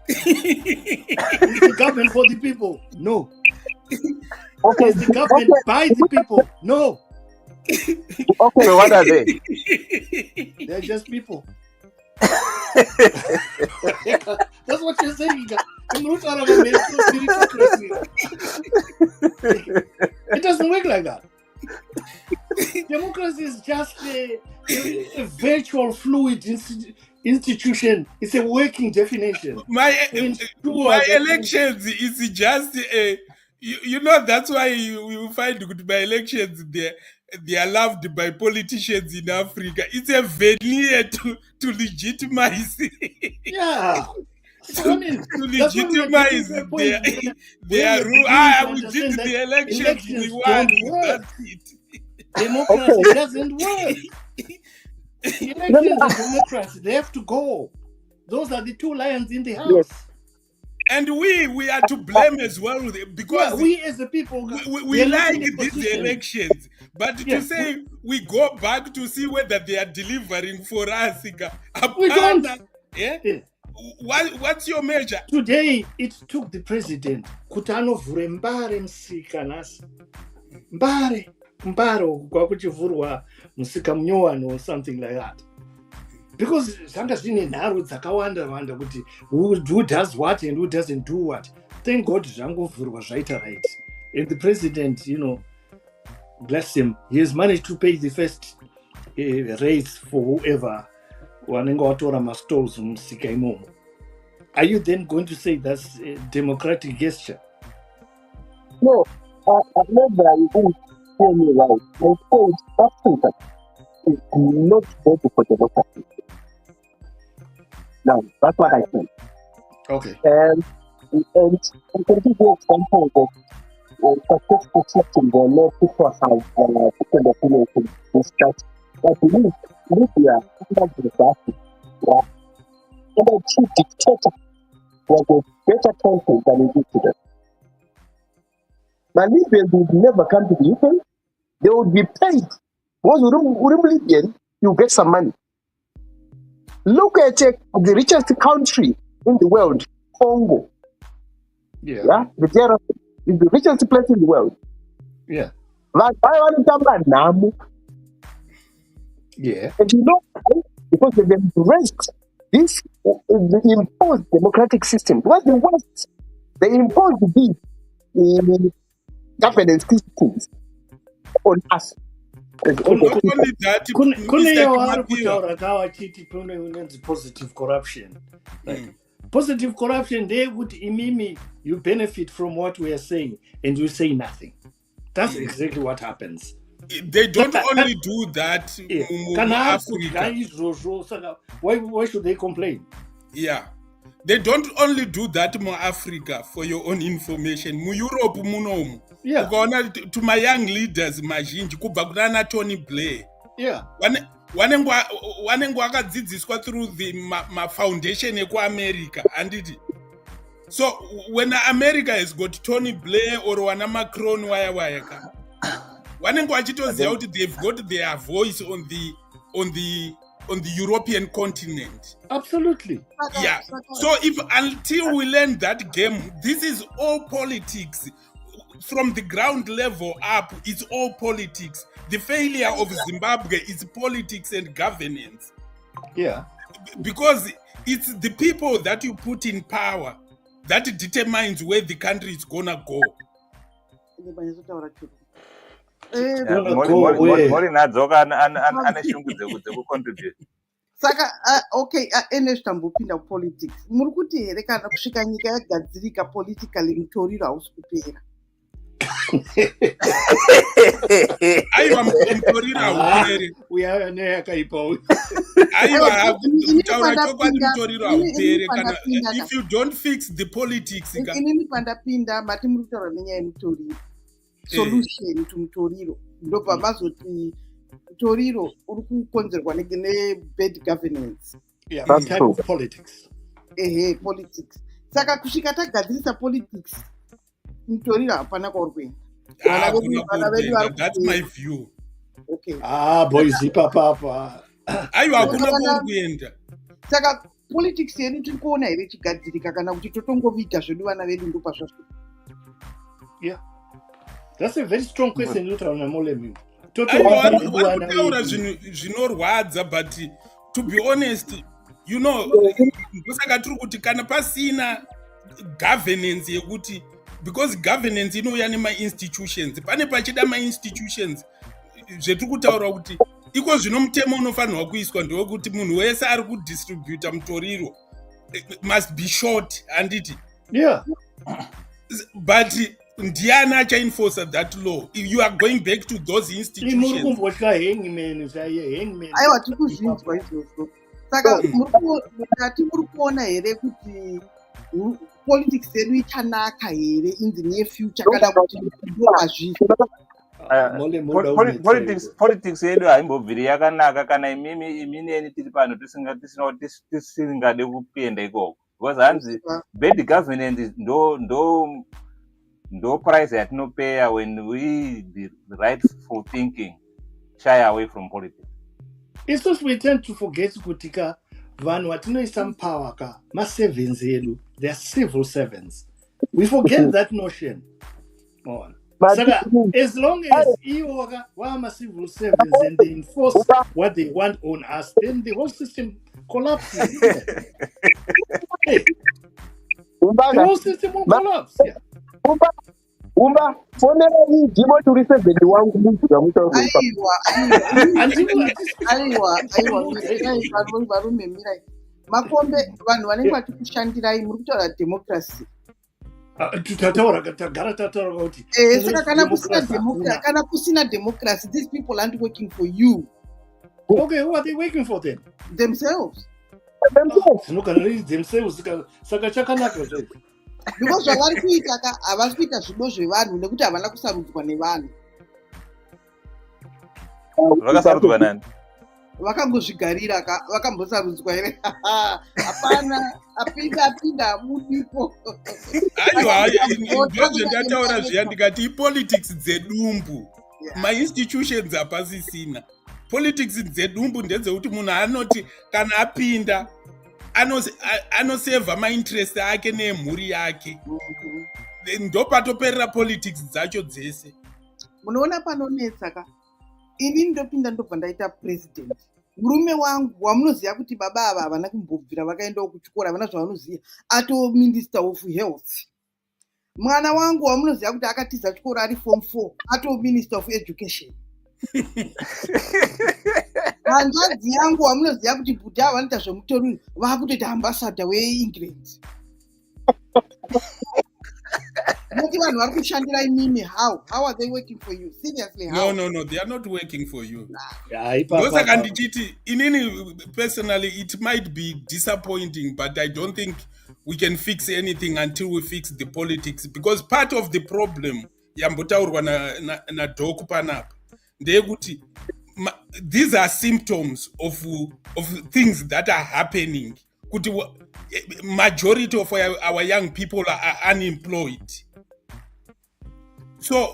S2: Is the government for the people? No.
S5: Okay.
S2: Is the government by the people? No.
S5: Okay, what are they?
S2: They're just people. That's what you're saying. It doesn't work like that. Democracy is just a virtual fluid institution. It's a working definition.
S3: My elections is just a... You know, that's why you find good by elections they are loved by politicians in Africa. It's a veneer to legitimize.
S2: Yeah. So, I mean,
S3: to legitimize their rule. We did the elections, we won. That's it.
S2: Democracy doesn't work. Elections and democracy, they have to go. Those are the two lions in the house.
S5: Yes.
S3: And we are to blame as well, because
S2: we as the people
S3: we like these elections, but to say we go back to see whether they are delivering for us,
S2: we don't.
S3: Yeah? What's your measure?
S2: Today it took the president kutano vurembare msika nasi mbaro kwa kuchivurwa musika munyowani or something like that, because zvanga zvine nharo dzakawanda wanda kuti who does what and who doesn't do what. Thank God zvangovhurwa zvaita right, and the president, you know, bless him, he has managed to pay the first raise for whoever wanenge watora mastalls musika imomo. Are you then going to say that's a democratic gesture?
S5: No, maybe you didn't hear me right. I said Africa is not ready for democracy. Now, that's what I said.
S2: Okay.
S5: And I can give you examples of successful systems where people have different opinions to discuss. But Libya, under Gaddafi, under chief dictator, was a better country than it is today. Now, Libyans would never come to the UK. They would be paid. Once you're Libyan, you get some money. Look at the richest country in the world, Congo.
S2: Yeah.
S5: The DRC is the richest place in the world.
S2: Yeah. Yeah.
S5: And you know, because they've embraced this imposed democratic system. Because the West, they imposed this governance systems on us.
S3: Not only that,
S2: positive corruption. Right? Positive corruption, they would imimi, you benefit from what we are saying and you say nothing. That's exactly what happens.
S3: They don't only do that.
S2: Why should they complain?
S3: Yeah. They don't only do that more Africa, for your own information. Mu Europe munomu.
S2: Yeah.
S3: To my young leaders, mazhinji kubva kuna Tony Blair.
S2: Yeah.
S3: Wanenge wakadzidziswa through the foundation eku-America, handiti? So when America has got Tony Blair or wana Macron waya ka, wanenge wachitoziva kuti they've got their voice on the European continent.
S2: Absolutely.
S3: Yeah. So until we learn that game, this is all politics. From the ground level up, it's all politics. The failure of Zimbabwe is politics and governance.
S2: Yeah.
S3: Because it's the people that you put in power that determines where the country is gonna go.
S6: Saka okay, ene tambopinda politics. Muri kuti here kana kusvika nyika yagadzirika politically mutoriro hausi kupera.
S3: Aiwa mutoriro hauperi.
S2: Uya neyakaipa.
S3: Aiwa kutaura chokwadi mutoriro hauperi kana if you don't fix the politics.
S6: Inini pandapinda mati muri kutaura nenyaya yemutoriro. Solution to mutoriro. Ndobva mazoti mutoriro uri kukonzerwa ne-bad governance.
S2: Yeah, type of politics.
S6: Politics. Saka kusvika tagadzirisa politics, mutoriro hapana kwauri kuenda.
S3: That's my view.
S6: Okay.
S2: Boys, ipapa.
S3: Aiwa hakuna kwauri kuenda.
S6: Saka politics yedu tiri kuona here ichigadzirika kana kuti totongoviita zvedu vana vedu ndo pazvazvo.
S2: Yeah. That's a very strong question you tell me.
S3: Kutaura zvinorwadza, but to be honest, you know, ndosaka tiri kuti kana pasina governance yekuti, because governance inouya nema-institutions, pane pachida ma-institutions zvetiri kutaura kuti iko zvino mutemo unofanirwa kuiswa ndewekuti munhu wese ari kudistributa mutoriro must be short, handiti?
S2: Yeah.
S3: But ndiani achaenforce that law? You are going back to those institutions.
S6: Aiwa tiri kuzvinzwa izvozvo. Saka muri kuona here kuti politics yedu ichanaka here in the near future kana kuti
S1: politics yedu haimbobviri yakanaka kana imini tiri pano tisingade kupenda ikoko, because hanzi bad governance ndo price yatinopeya when we the rightful thinking shy away from politics.
S2: It's just we tend to forget kutika vanhu vatinoisa mupower ka ma-servants edu, they are civil servants. We forget that notion. Saka, as long as iwo wama civil servants and they enforce what they want on us, then the whole system collapses. The whole system will collapse. Yeah.
S5: Umba fonera hii jimo turise bedi wangu mtu ya mtu
S6: aiwa varume mirai makombe vanhu vanenge vachikushandirai muri kutaura democracy.
S2: Tagara kuti
S6: saka kana kusina democracy, these people aren't working for you.
S2: Okay, who are they working for then?
S6: Themselves.
S2: Themselves. Saka chakanaka zve.
S6: Because zvavari kuita havasi kuita zvido zvevanhu nekuti havana kusarudzwa nevanhu.
S1: Vakasarudzwa nani?
S6: Vakambozvigarira vakambosarudzwa here. Hapana, apinda abudipo.
S3: Aiwa, ndozvendataura zviya ndikati ipolitics dzedumbu. Ma-institutions hapasisina. Politics dzedumbu ndedzekuti munhu anoti kana apinda anoseva ma-interest ake nemhuri yake. Ndopatoperera politics dzacho dzese.
S6: Munoona panonetsa ka ini ndopinda ndobva ndaita president. Murume wangu wamunoziva kuti baba ava havana kumbobvira vakaendawo kuchikora, havana zvavanoziva, ato minister of health. mwana wangu wamunoziva kuti akatiza chikoro ari form 4 ato minister of education. Hanzvadzi yangu wamunoziva kuti budha vanoita zvemutoriro vakutoita ambassador weEngland. Noti vanhu vari kushandira imimi. How are they working for you? Seriously, how?
S3: No, they are not working for you. Ndosaka ndichiti inini personally it might be disappointing, but I don't think we can fix anything until we fix the politics, because part of the problem yambotaurwa na Doko panapa ndeyekuti these are symptoms of things that are happening. Kuti majority of our young people are unemployed. So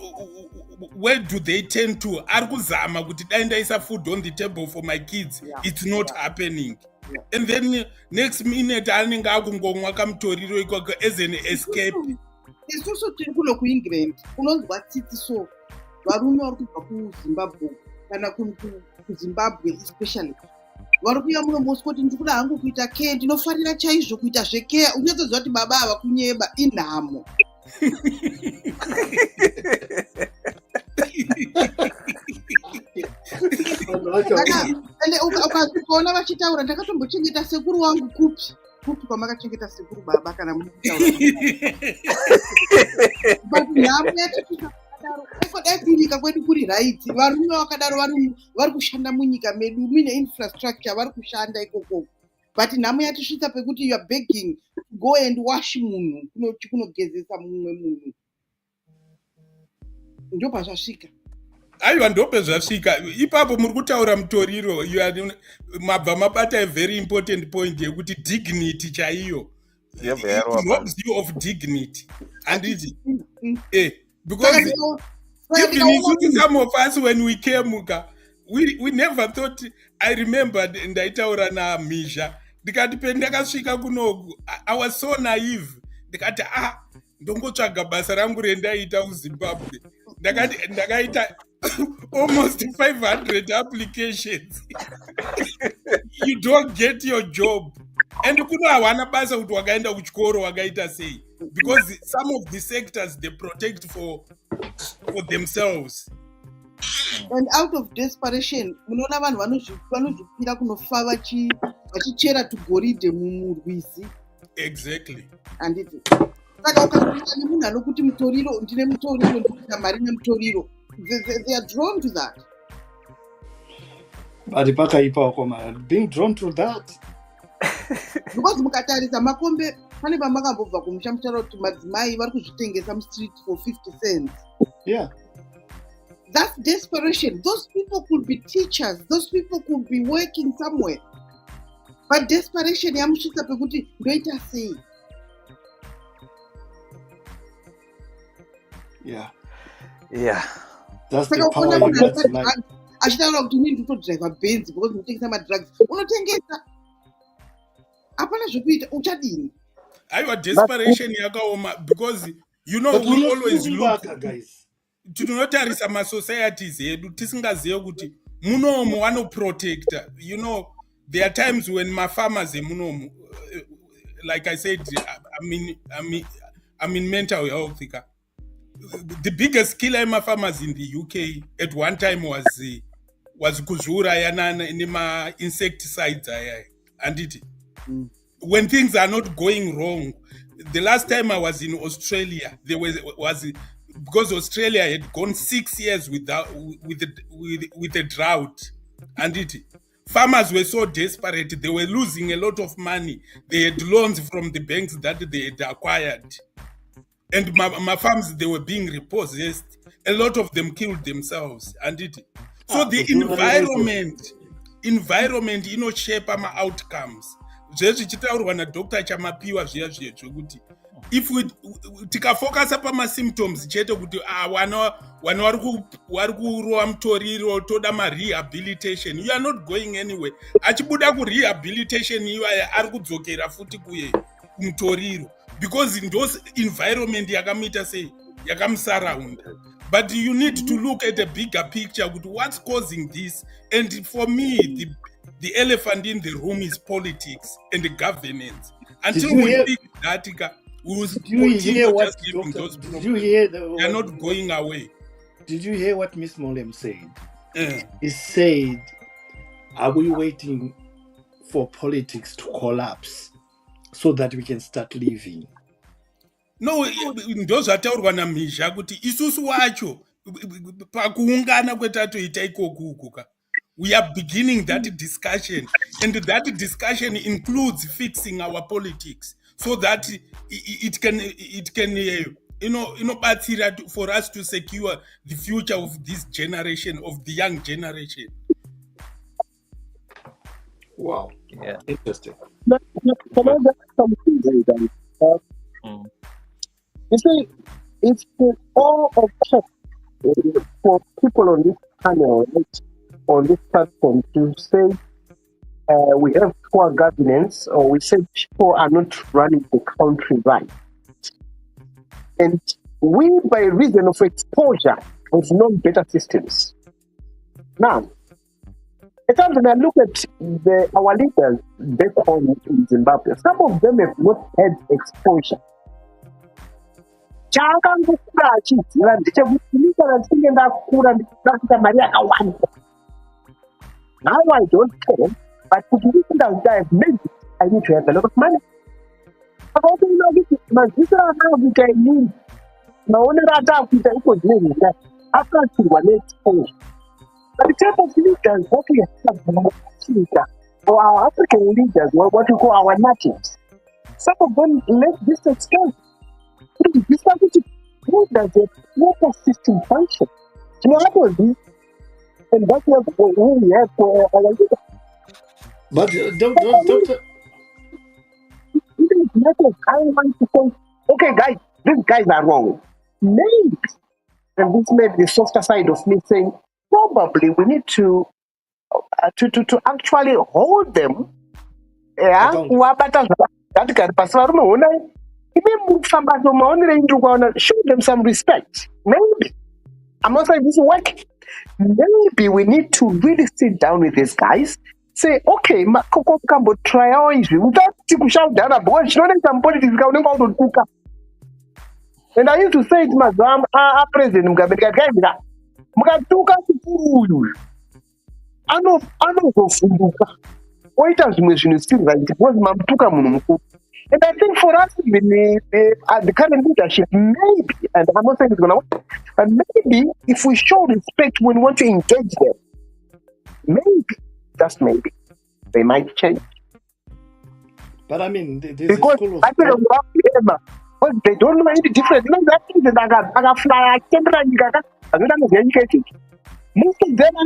S3: where do they turn to? Arkuzama kuti daindaisa food on the table for my kids. Yeah. It's not happening. Yeah. And then next minute anenge akungomwa kamutoriro ikoko as an escape.
S6: Isusu tiri kuno kuEngland unonzwa tsitsi so varume vari kubva kuZimbabwe kana kuZimbabwe especially vari kuuya muno Moscow kuti ndikuda hangu kuita care, ndinofarira chaizvo kuita zvecare. Unotoziva kuti baba ava kunyeba inhamo. Ende ukaona vachitaura ndakatombochengeta sekuru wangu kupi kwamakachengeta sekuru baba kana mutaura. But nhamo yachikadaro ukodaitirika kwedu kuri right. Varume vakadaro vari kushanda munyika medu mine infrastructure vari kushanda ikoko. But nhamo yatisvitsa pekuti you are begging go and wash munhu kunogezesa mumwe munhu. Ndopa zvasvika.
S3: Aiwa ndope zvasvika. Ipapo muri kutaura mutoriro mabva mabata a very important point yekuti dignity chaiyo. It robs you of dignity. And because even some of us when we came we never thought. I remember ndaitaura na Misha ndikati pendakasvika kunoku I was so naive ndikati ndongotsvaga basa rangu rendaita kuZimbabwe ndakaita almost 500 applications. You don't get your job. And kuno hawana basa kuti wakaenda kuchikoro wakaita sei, because some of the sectors they protect for themselves.
S6: And out of desperation munoona vanhu vanozvipira kunofa vachichera tugoridhe mumurwizi.
S3: Exactly.
S6: Anditi saka ukaita nemunhu anokuti mutoriro ndine mutoriro ndikuita mari nemutoriro, they are drawn to that.
S2: But pakaipa being drawn to that
S6: because mukatarisa makombe pane pamakambobva kumusha muchara kuti madzimai vari kuzvitengesa mustreet for 50 cents.
S2: Yeah.
S6: That's desperation. Those people could be teachers. Those people could be working somewhere. But desperation yamusvitsa pekuti ndoita sei.
S2: Yeah.
S6: That's the power you get tonight. Achitaura kuti inini ndotodriva Benz because ndotengesa madrugs. Unotengesa hapana zvekuita uchadini.
S3: Aiwa desperation yakaoma because we always look
S2: guys.
S3: Tinotarisa masocieties edu tisingazive kuti munomu vanoprotecta. There are times when mafarmers emunomu, like I said, I'm in mental health. The biggest killer farmers in the UK at one time was kuzuraya nema insecticides. And when things are not going wrong, the last time I was in Australia, there was because Australia had gone 6 years with a drought, and farmers were so desperate, they were losing a lot of money. They had loans from the banks that they had acquired, and my farms, they were being repossessed. A lot of them killed themselves, and so the environment shape my outcomes. Zvezvichitaurwa naDr. Chamapiwa zviya zvekuti if we tikafocus pamasymptoms chete kuti wana vari kurova mutoriro toda marehabilitation, you are not going anywhere. Achibuda kurehabilitation iwaya ari kudzokera futi kumutoriro because those environment yakamuita sei yakamusurround. But you need to look at a bigger picture kuti what's causing this. And for me the elephant in the room is politics and the governance. Until we fix that, Who's
S2: Did you hear
S3: continue
S2: what
S3: just giving
S2: Doctor?
S3: those
S2: Did
S3: problems.
S2: you hear
S3: They are not going away.
S2: Did you hear what Miss Molem said?
S3: Uh,
S2: He said, "Are we waiting for politics to collapse so that we can start living?"
S3: no, ndozvataurwa naMhizha kuti isusu wacho pakuungana kwetatoita ikoku ka. We are beginning that discussion, and that discussion includes fixing our politics so that it can batsira for us to secure the future of this generation, of the young generation.
S2: Wow.
S1: Yeah.
S2: Interesting.
S5: Can I just something very done? You see, it's all of hope for people on this panel, right, on this platform, to say we have poor governance, or we say people are not running the country right. And we, by reason of exposure, have known better systems. Now, at times when I look at our leaders back home in Zimbabwe, some of them have not had exposure. Chaakangokura achidziva ndechekuti kana ndichinge ndakura ndasvika mari yakawanda. Now I don't care, but kuti ndichinga I have made it, I need to have a lot of money. Akaotoona kuti maziso akakuita inini maonero ataakuita iko zvinezvi kudai akaturwa neexposure. But the type of leaders what we have in Africa, or our African leaders, or what we call our natives, some of them let this exposure. This is how does a proper system function? You know what was this? And that's what we have for our leaders.
S2: But Doctor,
S5: Even if I want to say, okay, guys, these guys are wrong. Maybe, and this may be the softer side of me saying, probably we need to actually hold them. Yeah, show them some respect. Maybe. I'm not saying this is working. Maybe we need to really sit down with these guys, say, okay, try out without shout down because some politics cook. And I used to say to my president, and I think for us, the current leadership, maybe, and I'm not saying it's going to work, but maybe if we show respect when we want to engage them, maybe, just maybe, they might change.
S2: But I mean, there's
S5: because
S2: a school of
S5: because they don't know any difference. No, that thing that I got fly, I can't educated. Most of them are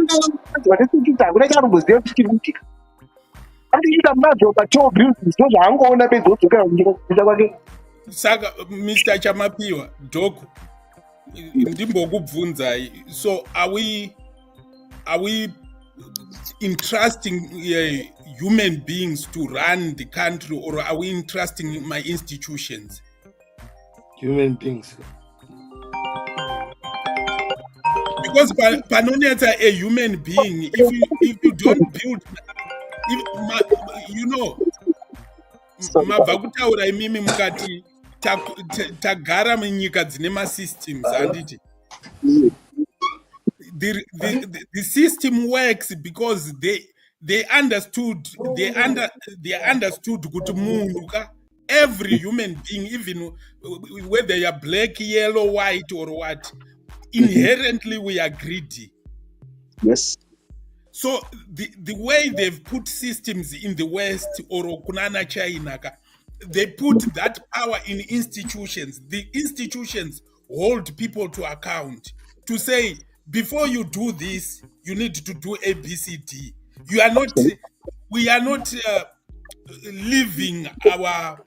S5: educated.
S3: Saka Mr. Chamapiwa Doku ndimbokubvunzai, so are we entrusting human beings to run the country, or are we entrusting my institutions?
S2: Human beings.
S3: Because panoneta a human being, if you don't build, mabva kutaura imimi mukati tagara munyika dzine masystems handiti. The system works because they understood kuti munhu ka, every human being, even whether you are black, yellow, white or what, inherently we are greedy.
S5: Yes.
S3: So the way they've put systems in the West or kunana China, they put that power in institutions. The institutions hold people to account to say, before you do this, you need to do A, B, C, D. We are not leaving our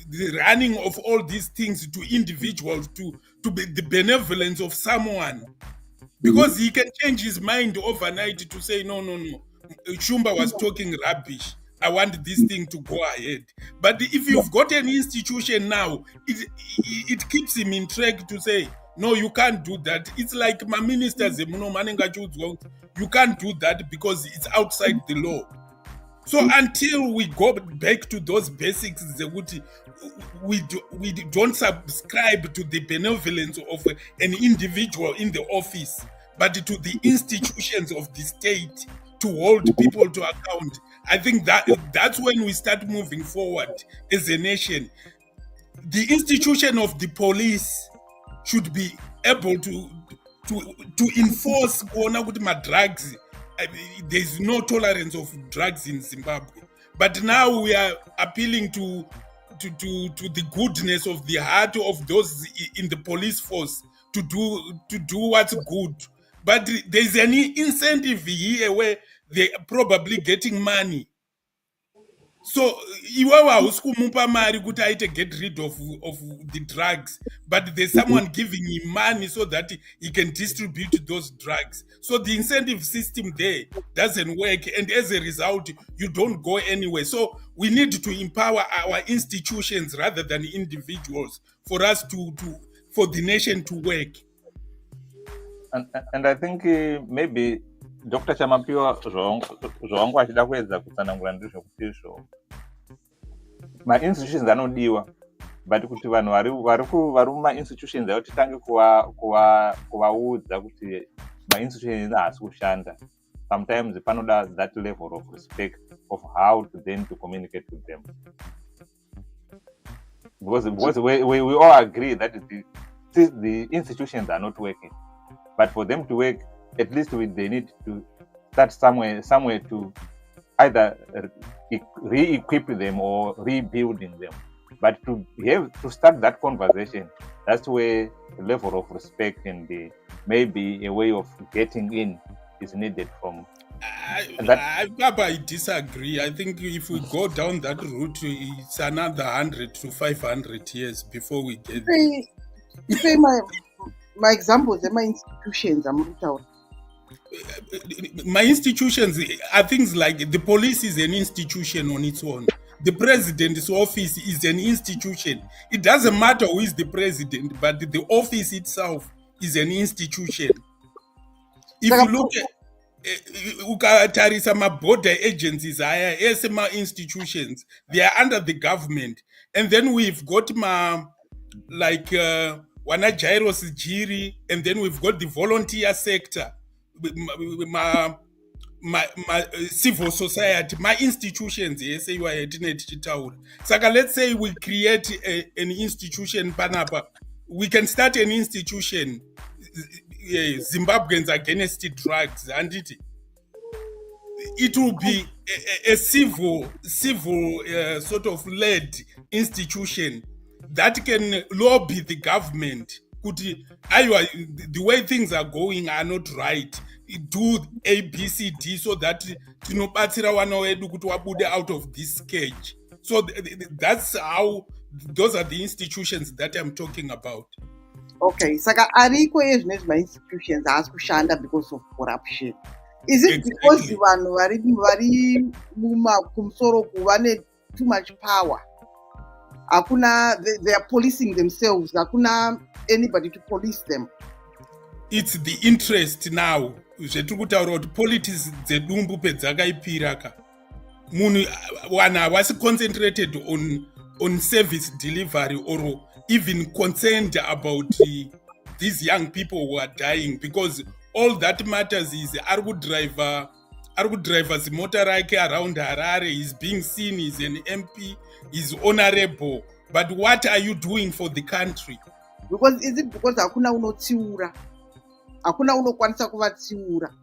S3: the running of all these things to individuals to be the benevolence of someone. Because he can change his mind overnight to say, no. Shumba was talking rubbish. I want this thing to go ahead. But if you've got an institution now, it keeps him in track to say, no, you can't do that. It's like my ministers, you can't do that because it's outside the law. So until we go back to those basics, we don't subscribe to the benevolence of an individual in the office, but to the institutions of the state to hold people to account. I think that's when we start moving forward as a nation. The institution of the police should be able to enforce drugs. There's no tolerance of drugs in Zimbabwe. But now we are appealing to the goodness of the heart of those in the police force to do what's good. But there's any incentive here where they're probably getting money. So iwawa uskumupa mari kuti aite get rid of the drugs, but there's someone giving him money so that he can distribute those drugs. So the incentive system there doesn't work, and as a result, you don't go anywhere. So we need to empower our institutions rather than individuals for us for the nation to work.
S1: And I think maybe Dr. Chamapiwa zvawangu achida kuedza kutsanangura ndizvokuti izvo ma-institutions anodiwa, but kuti vanhu vari muma-institutions ayo titange kuvaudza kuti ma-institutions haasi kushanda. Sometimes panoda that level of respect of how to then to communicate with them, because we all agree that the institutions are not working, but for them to work, at least they need to start somewhere to either re-equip them or rebuilding them. But to start that conversation, that's where the level of respect and maybe a way of getting in is needed from.
S3: I disagree. I think if we go down that route, it's another 100 to 500 years before we get there.
S6: My examples are my institutions.
S3: My institutions are things like the police is an institution on its own. The president's office is an institution. It doesn't matter who is the president, but the office itself is an institution. If you look at ukatarisa border agencies, institutions, they are under the government. And then we've got Wana Jairos Jiri, and then we've got the volunteer sector, my civil society, my institutions. Yes, you are Saka, let's say we create an institution, Panapa. We can start an institution, Zimbabweans against drugs, and it will be a civil sort of led institution that can lobby the government. The way things are going are not right. Do A, B, C, D so that tinobatsira vana vedu kuti vabude out of this cage. So that's how, those are the institutions that I'm talking about.
S6: Okay, saka ariko ezvinezvi institutions haasi kushanda because of corruption. Is it because vanhu vari kumusoro vane too much power? They are policing themselves. Hakuna anybody to police them.
S3: It's the interest now. Zvetiri kutaura kuti politics dzedumbu pedzakaipiraka. Munhu vanhu havasi concentrated on service delivery or even concerned about these young people who are dying, because all that matters is ari kudriver zimota rake around Harare, he's being seen, he's an MP, he's honorable, but what are you doing for the country?
S6: Because is it because hakuna unotsiura? Hakuna unokwanisa kuvatsiura?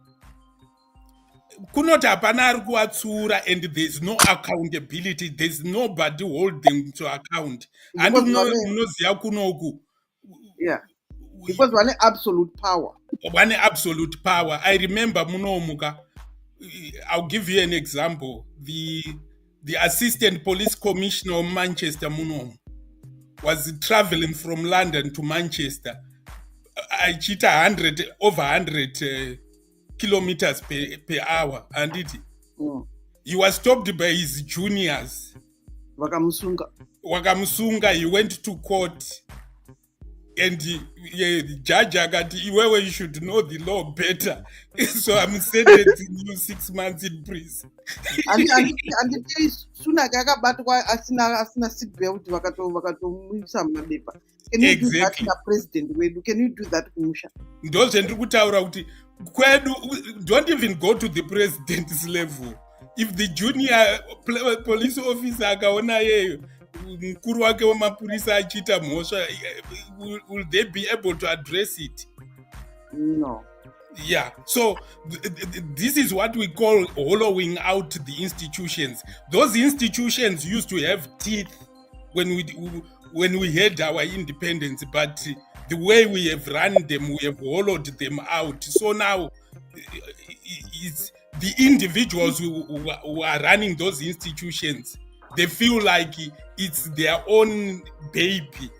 S3: Kunoti hapana ari kuvatsiura, and there's no accountability, there's nobody holding to account. And unoziva kunoku.
S6: Yeah. Because one absolute power.
S3: One absolute power. I remember munomuka. I'll give you an example. The assistant police commissioner of Manchester Munom was traveling from London to Manchester. I cheat over 100 kilometers per hour, and he was stopped by his juniors.
S6: Wakamusunga.
S3: He went to court. And the judge akati, iwewe, you should know the law better. So I'm sentencing you 6 months in prison.
S6: Handiti Sunaka akabatwa asina seatbelt vakatomuisa mumabepa. Can you do that
S3: Exactly.
S6: na president wedu? Can you do that kumusha?
S3: Ndozvendiri kutaura kuti kwedu, don't even go to the president's level. If the junior police officer akaona yeyo mukuru wake wemapurisa achiita mhosva, will they be able to address it?
S6: No.
S3: Yeah, so this is what we call hollowing out the institutions. Those institutions used to have teeth when we had our independence, but the way we have run them, we have hollowed them out. So now it's the individuals who are running those institutions. They feel like it's their own baby,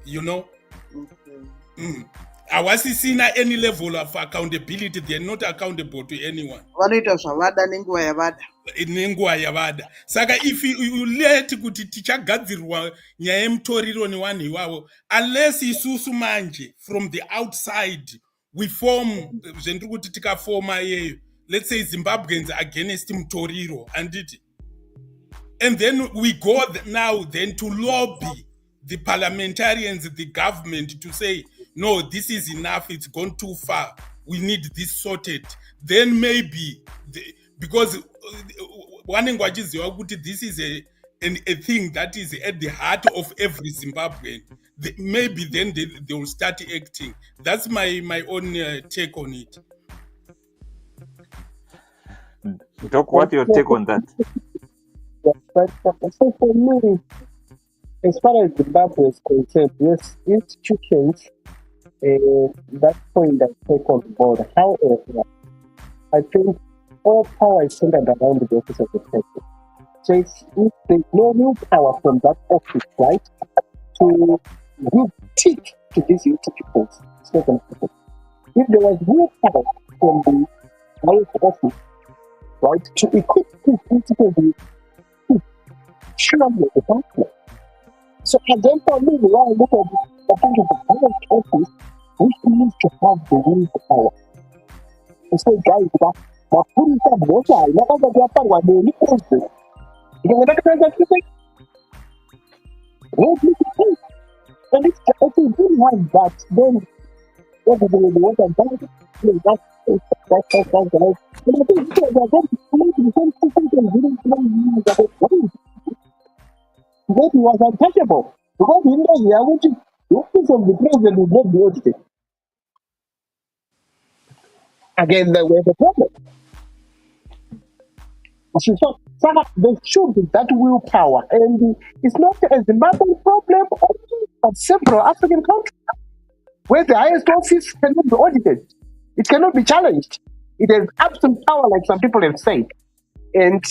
S3: you know.
S6: Okay.
S3: Awasisina any level of accountability. They're not accountable to anyone.
S6: Vanoita zvavada nenguva yavada.
S3: Nenguva yavada. Saka if you let kuti tichagadzirwa nyaya yemutoriro nevanhu ivavo, unless isusu manje from the outside we form zvendiri kuti tikafoma yeyo, let's say Zimbabweans against mutoriro, and then we go now then to lobby the parliamentarians, the government, to say, no, this is enough, it's gone too far, we need this sorted. Then maybe, because this is a thing that is at the heart of every Zimbabwean, maybe then they will start acting. That's my own take on it.
S1: Doc, what's your take on that?
S5: So for me, as far as Zimbabwe is concerned, yes, institutions, that point I take on board. However, I think all power is centered around the office of the president. So if there's no real power from that office, right, to give teeth to these institutions, it's not going to happen. If there was real power from the highest office, right, to equip these institutions with surely the government. So again, for me, when I look at the highest office, which needs to have the real power. So guys, the police have no power. Never got their power. They only president. You know that kind of thing. And it's really like that. Then everybody what I'm talking about. That's right. And I think they're going to come to the same situation and didn't that it was untouchable. Because in the reality, the office of the president would not be audited. Again, there was a problem. So there should be that willpower. And it's not a Zimbabwean problem, but several African countries where the highest office cannot be audited. It cannot be challenged. It has absolute power, like some people have said. And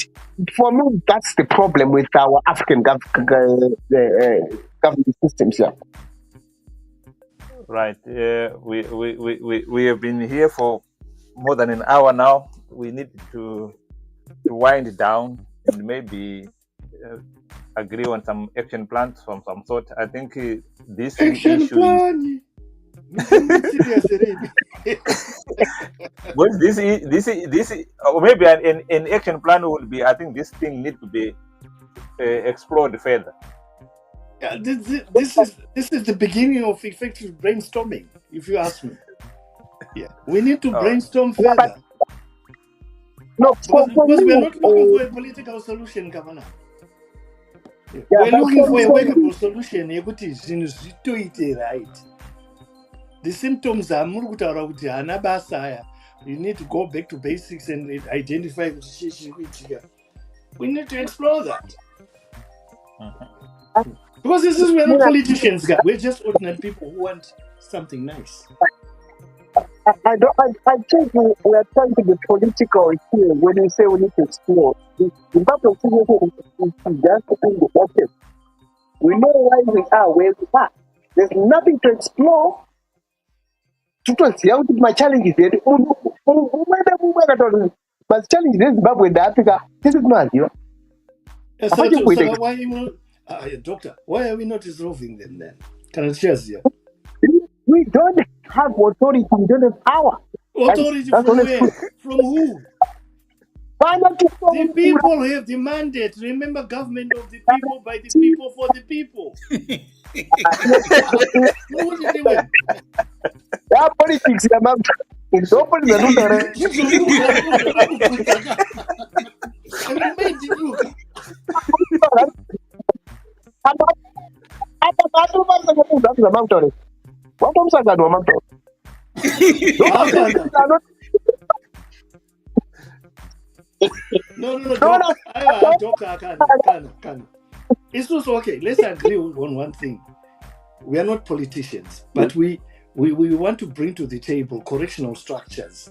S5: for me, that's the problem with our African government systems here.
S1: Right. We have been here for more than an hour now. We need to wind it down and maybe agree on some action plans from some sort. I think this
S2: Action
S1: issue
S2: plan.
S1: well, this or maybe an action plan will be. I think this thing need to be explored further.
S2: Yeah, this is the beginning of effective brainstorming, if you ask me. Yeah, we need to brainstorm further.
S5: No,
S2: because we are not looking for a political solution, Governor. We're looking for a workable solution. Right. The symptoms are you need to go back to basics and identify the situation. We need to explore that. Because we're not politicians, guys. We're just ordinary people who want something nice.
S5: I think we are trying to be political here when you say we need to explore. The Zimbabwe situation is just in the office. We know why we are where we are. There's nothing to explore. My challenge is but challenge is Zimbabwe and Africa. This is not here.
S2: So why Doctor, why are we not resolving them then? Can I share here?
S5: We don't have authority. We don't have power.
S2: Authority
S5: That's
S2: from
S5: honest
S2: where?
S5: truth.
S2: From who?
S5: Why not you
S2: The people have the mandate. Remember, government of the people, by the people, for the people. What are they doing?
S5: that politics? It's open the
S2: No. It's also okay. Let's agree on one thing. We are not politicians, but we want to bring to the table correctional structures,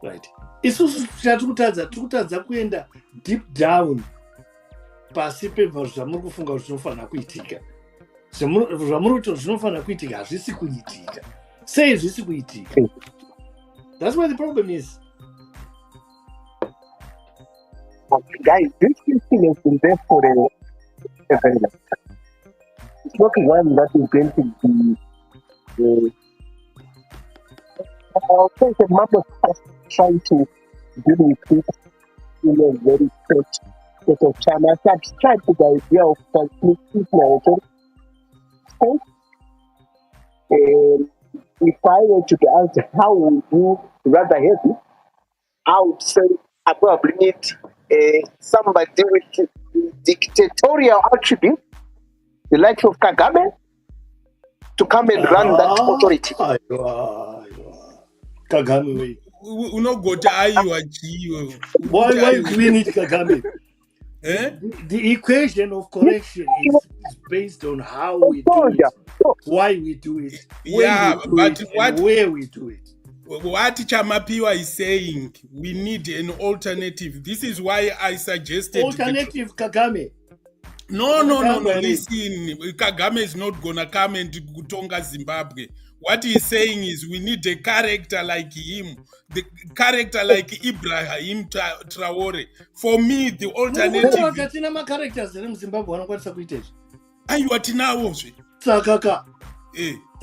S2: right? It's also kuenda deep down pasi pezvinhu zvamuri kufunga kuti zvinofanira kuitika. Zvamuri kuti zvinofanira kuitika hazvisi kuitika. Sei zvisi kuitika? That's where the problem is.
S5: Guys, this thing has been there for a very long time. It's not one that is going to be I'll say the mother trying to deal with it in a very short sort of time. I subscribe to the idea of transmitting my authority. If I were to be asked how would you rather have it, I would say I probably need somebody with dictatorial attributes, the likes of Kagame, to come and run that authority.
S2: Kagame way.
S3: Why
S2: do we need Kagame? The equation of correction is based on how we do it, why we do it, where we do it.
S3: What Chamapiwa is saying, we need an alternative. This is why I suggested
S2: alternative Kagame.
S3: No. Listen, Kagame is not gonna come and Gutonga Zimbabwe. What he's saying is we need a character like him, the character like Ibrahim Traore. For me, the alternative.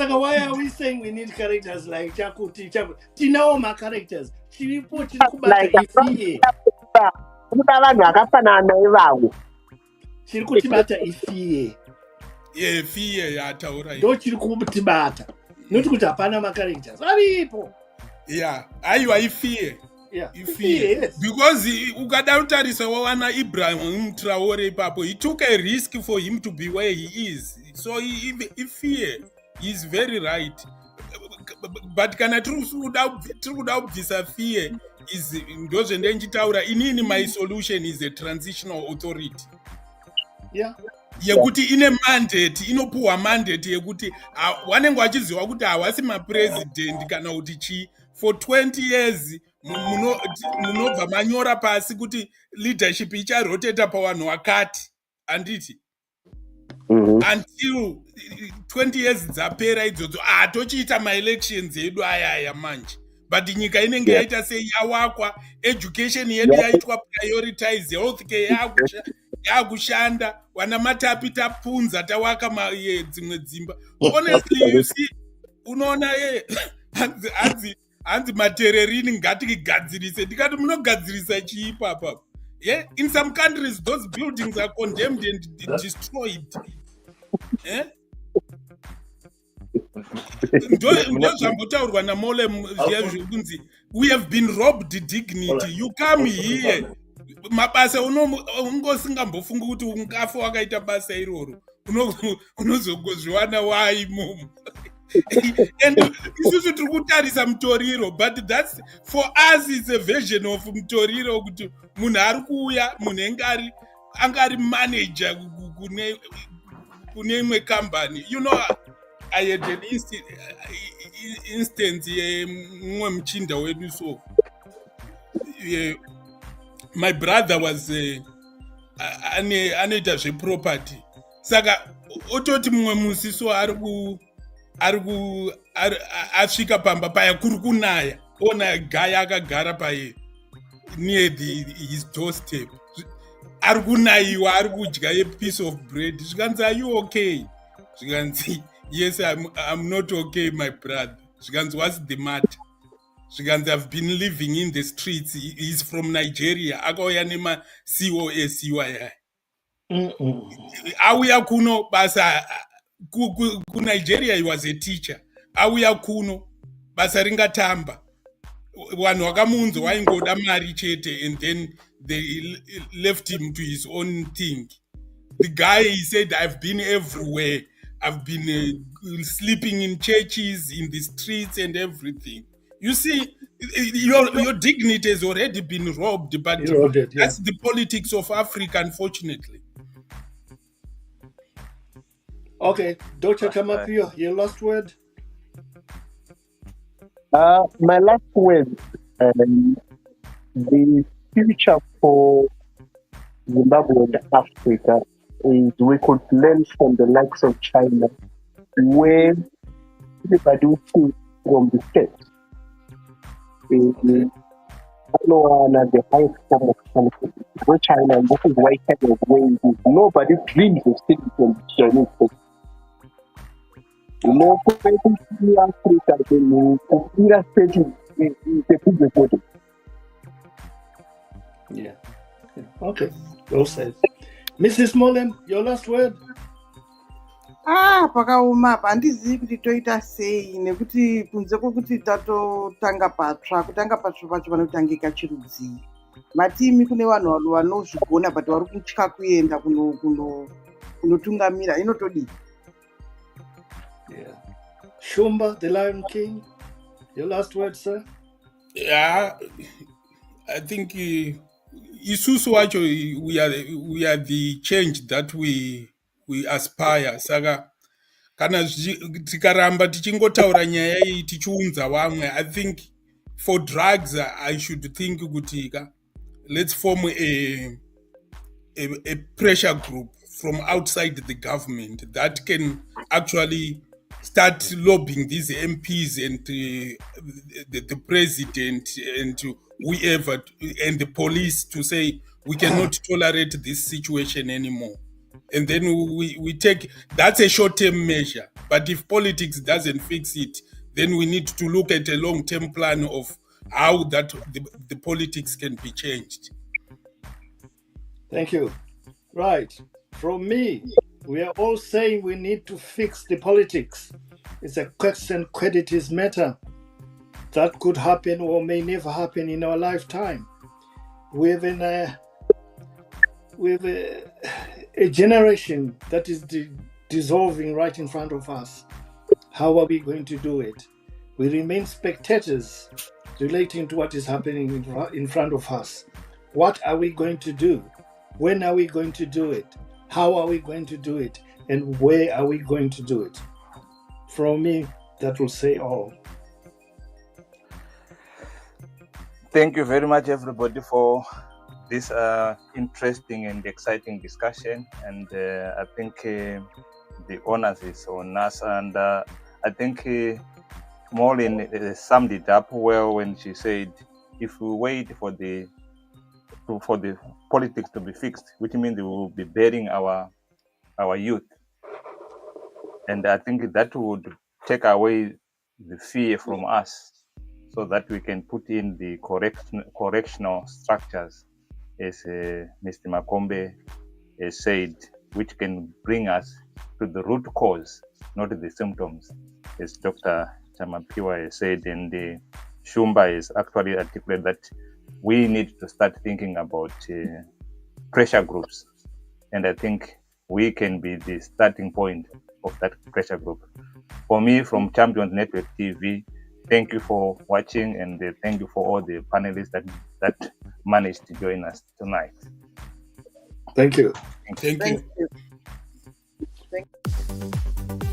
S2: Why are we saying we need characters like Chakuti? Tinao ma characters. Chirikutibata ifie.
S3: Ifie yataura.
S2: Ndo chirikutibata. Not kuti hapana ma characters. Varipo.
S3: Yeah, aiwa ifie.
S2: Yeah, ifie.
S3: Because ukada utarisa wawana Ibrahim Traore papo, he took a risk for him to be where he is. So ifie. He's very right. But kana tikuda kubvisa fear is ndozvende nchitaura inini my solution is a transitional authority.
S2: Yeah.
S3: Yekuti ine mandate, inopuwa mandate yekuti wanenge wachiziva kuti hawasi mapresident kana kuti chi for 20 years munobva manyora pasi kuti leadership icharoteta pawanhu wakati anditi. Until 20 years dzapera idzodzo tochiita maelections edu aya manje, but nyika inenge yaita sei yawakwa, education yedu yaitwa prioritize, healthcare yakushanda, wana matapi tapunza tawaka dzimwe dzimba. Honestly, you see, unoona hanzi matererini ngatigadzirise, ndikati munogadzirisa chii papa? Yeah, in some countries those buildings are condemned and destroyed. We have been robbed dignity. You come here, mabasa ungosingambofunga kuti ungafa wakaita basa iroro, unozogozviwana wai mumu. And isusu tiri kutarisa mutoriro, but that's for us it's a version of mutoriro kuti munhu ari kuuya, munhu angari manager kune imwe company. You know, I had an instance mumwe muchinda wedu so my brother was anoita zveproperty, saka ototi mumwe musi so asvika pamba paya kuri kunaya, ona gaya akagara paye near his doorstep, ari kunayiwa, ari kudya a piece of bread. Zvikanzi are you okay? Zvikanzi Yes, I'm not okay, my brother. Shigans, what's the matter? Shigans have been living in the streets. He's from Nigeria. Akoya nema COS UII. Auya kuno basa ku Nigeria he was a teacher. Auya kuno basa ringatamba. Vanhu vakamunzwa vaingoda mari chete, and then they left him to his own thing. The guy, he said, I've been everywhere. I've been sleeping in churches, in the streets and everything. You see, your dignity has already been robbed, but
S2: Eroded, yeah.
S3: that's the politics of Africa, unfortunately.
S2: Okay, Dr. Tamapio, your last word?
S5: My last word, the future for Zimbabwe and Africa is we could learn from the likes of China, where everybody who thinks from the steps is one at the highest form of conflict. Where China, and this is why China is where it is. Nobody dreams of sitting from the Chinese perspective. You know, for Africa, the irrespective is a business model.
S2: Yeah. Okay, well said. Mrs. Molem, your last word?
S6: Pakaoma apa handizivi kuti toita sei nekuti kunze kwokuti tatotanga patsva kutanga patsva pacho panotangika chirudzii. Matimi kune vanhu vanozvigona but vari kutya kuenda kunotungamira inotodii.
S2: Yeah. Shumba, the Lion King, your last word, sir?
S3: Yeah, I think isusu wacho we are the change that we aspire. Saka kana tikaramba tichingotaura nyaya iyi tichiunza vamwe, I think for drugs I should think kuti let's form a pressure group from outside the government that can actually start lobbying these MPs and the president and whoever and the police to say we cannot tolerate this situation anymore. And then we take, that's a short-term measure. But if politics doesn't fix it, then we need to look at a long-term plan of how that the politics can be changed.
S2: Thank you. Right. From me, we are all saying we need to fix the politics. It's a question, qualities matter. That could happen or may never happen in our lifetime. We have a generation that is dissolving right in front of us. How are we going to do it? We remain spectators relating to what is happening in front of us. What are we going to do? When are we going to do it? How are we going to do it? And where are we going to do it? From me, that will say all.
S1: Thank you very much, everybody, for this interesting and exciting discussion. And I think the honors is on us. And I think Maureen summed it up well when she said, if we wait for the politics to be fixed, which means we will be burying our youth. And I think that would take away the fear from us so that we can put in the correctional structures, as Mr. Makombe has said, which can bring us to the root cause, not the symptoms, as Dr. Chamapiwa has said, and Shumba is actually articulated that we need to start thinking about pressure groups. And I think we can be the starting point of that pressure group. For me, from Champions Network TV, thank you for watching, and thank you for all the panelists that managed to join us tonight.
S2: Thank you.
S3: Thank you.
S6: Thank you.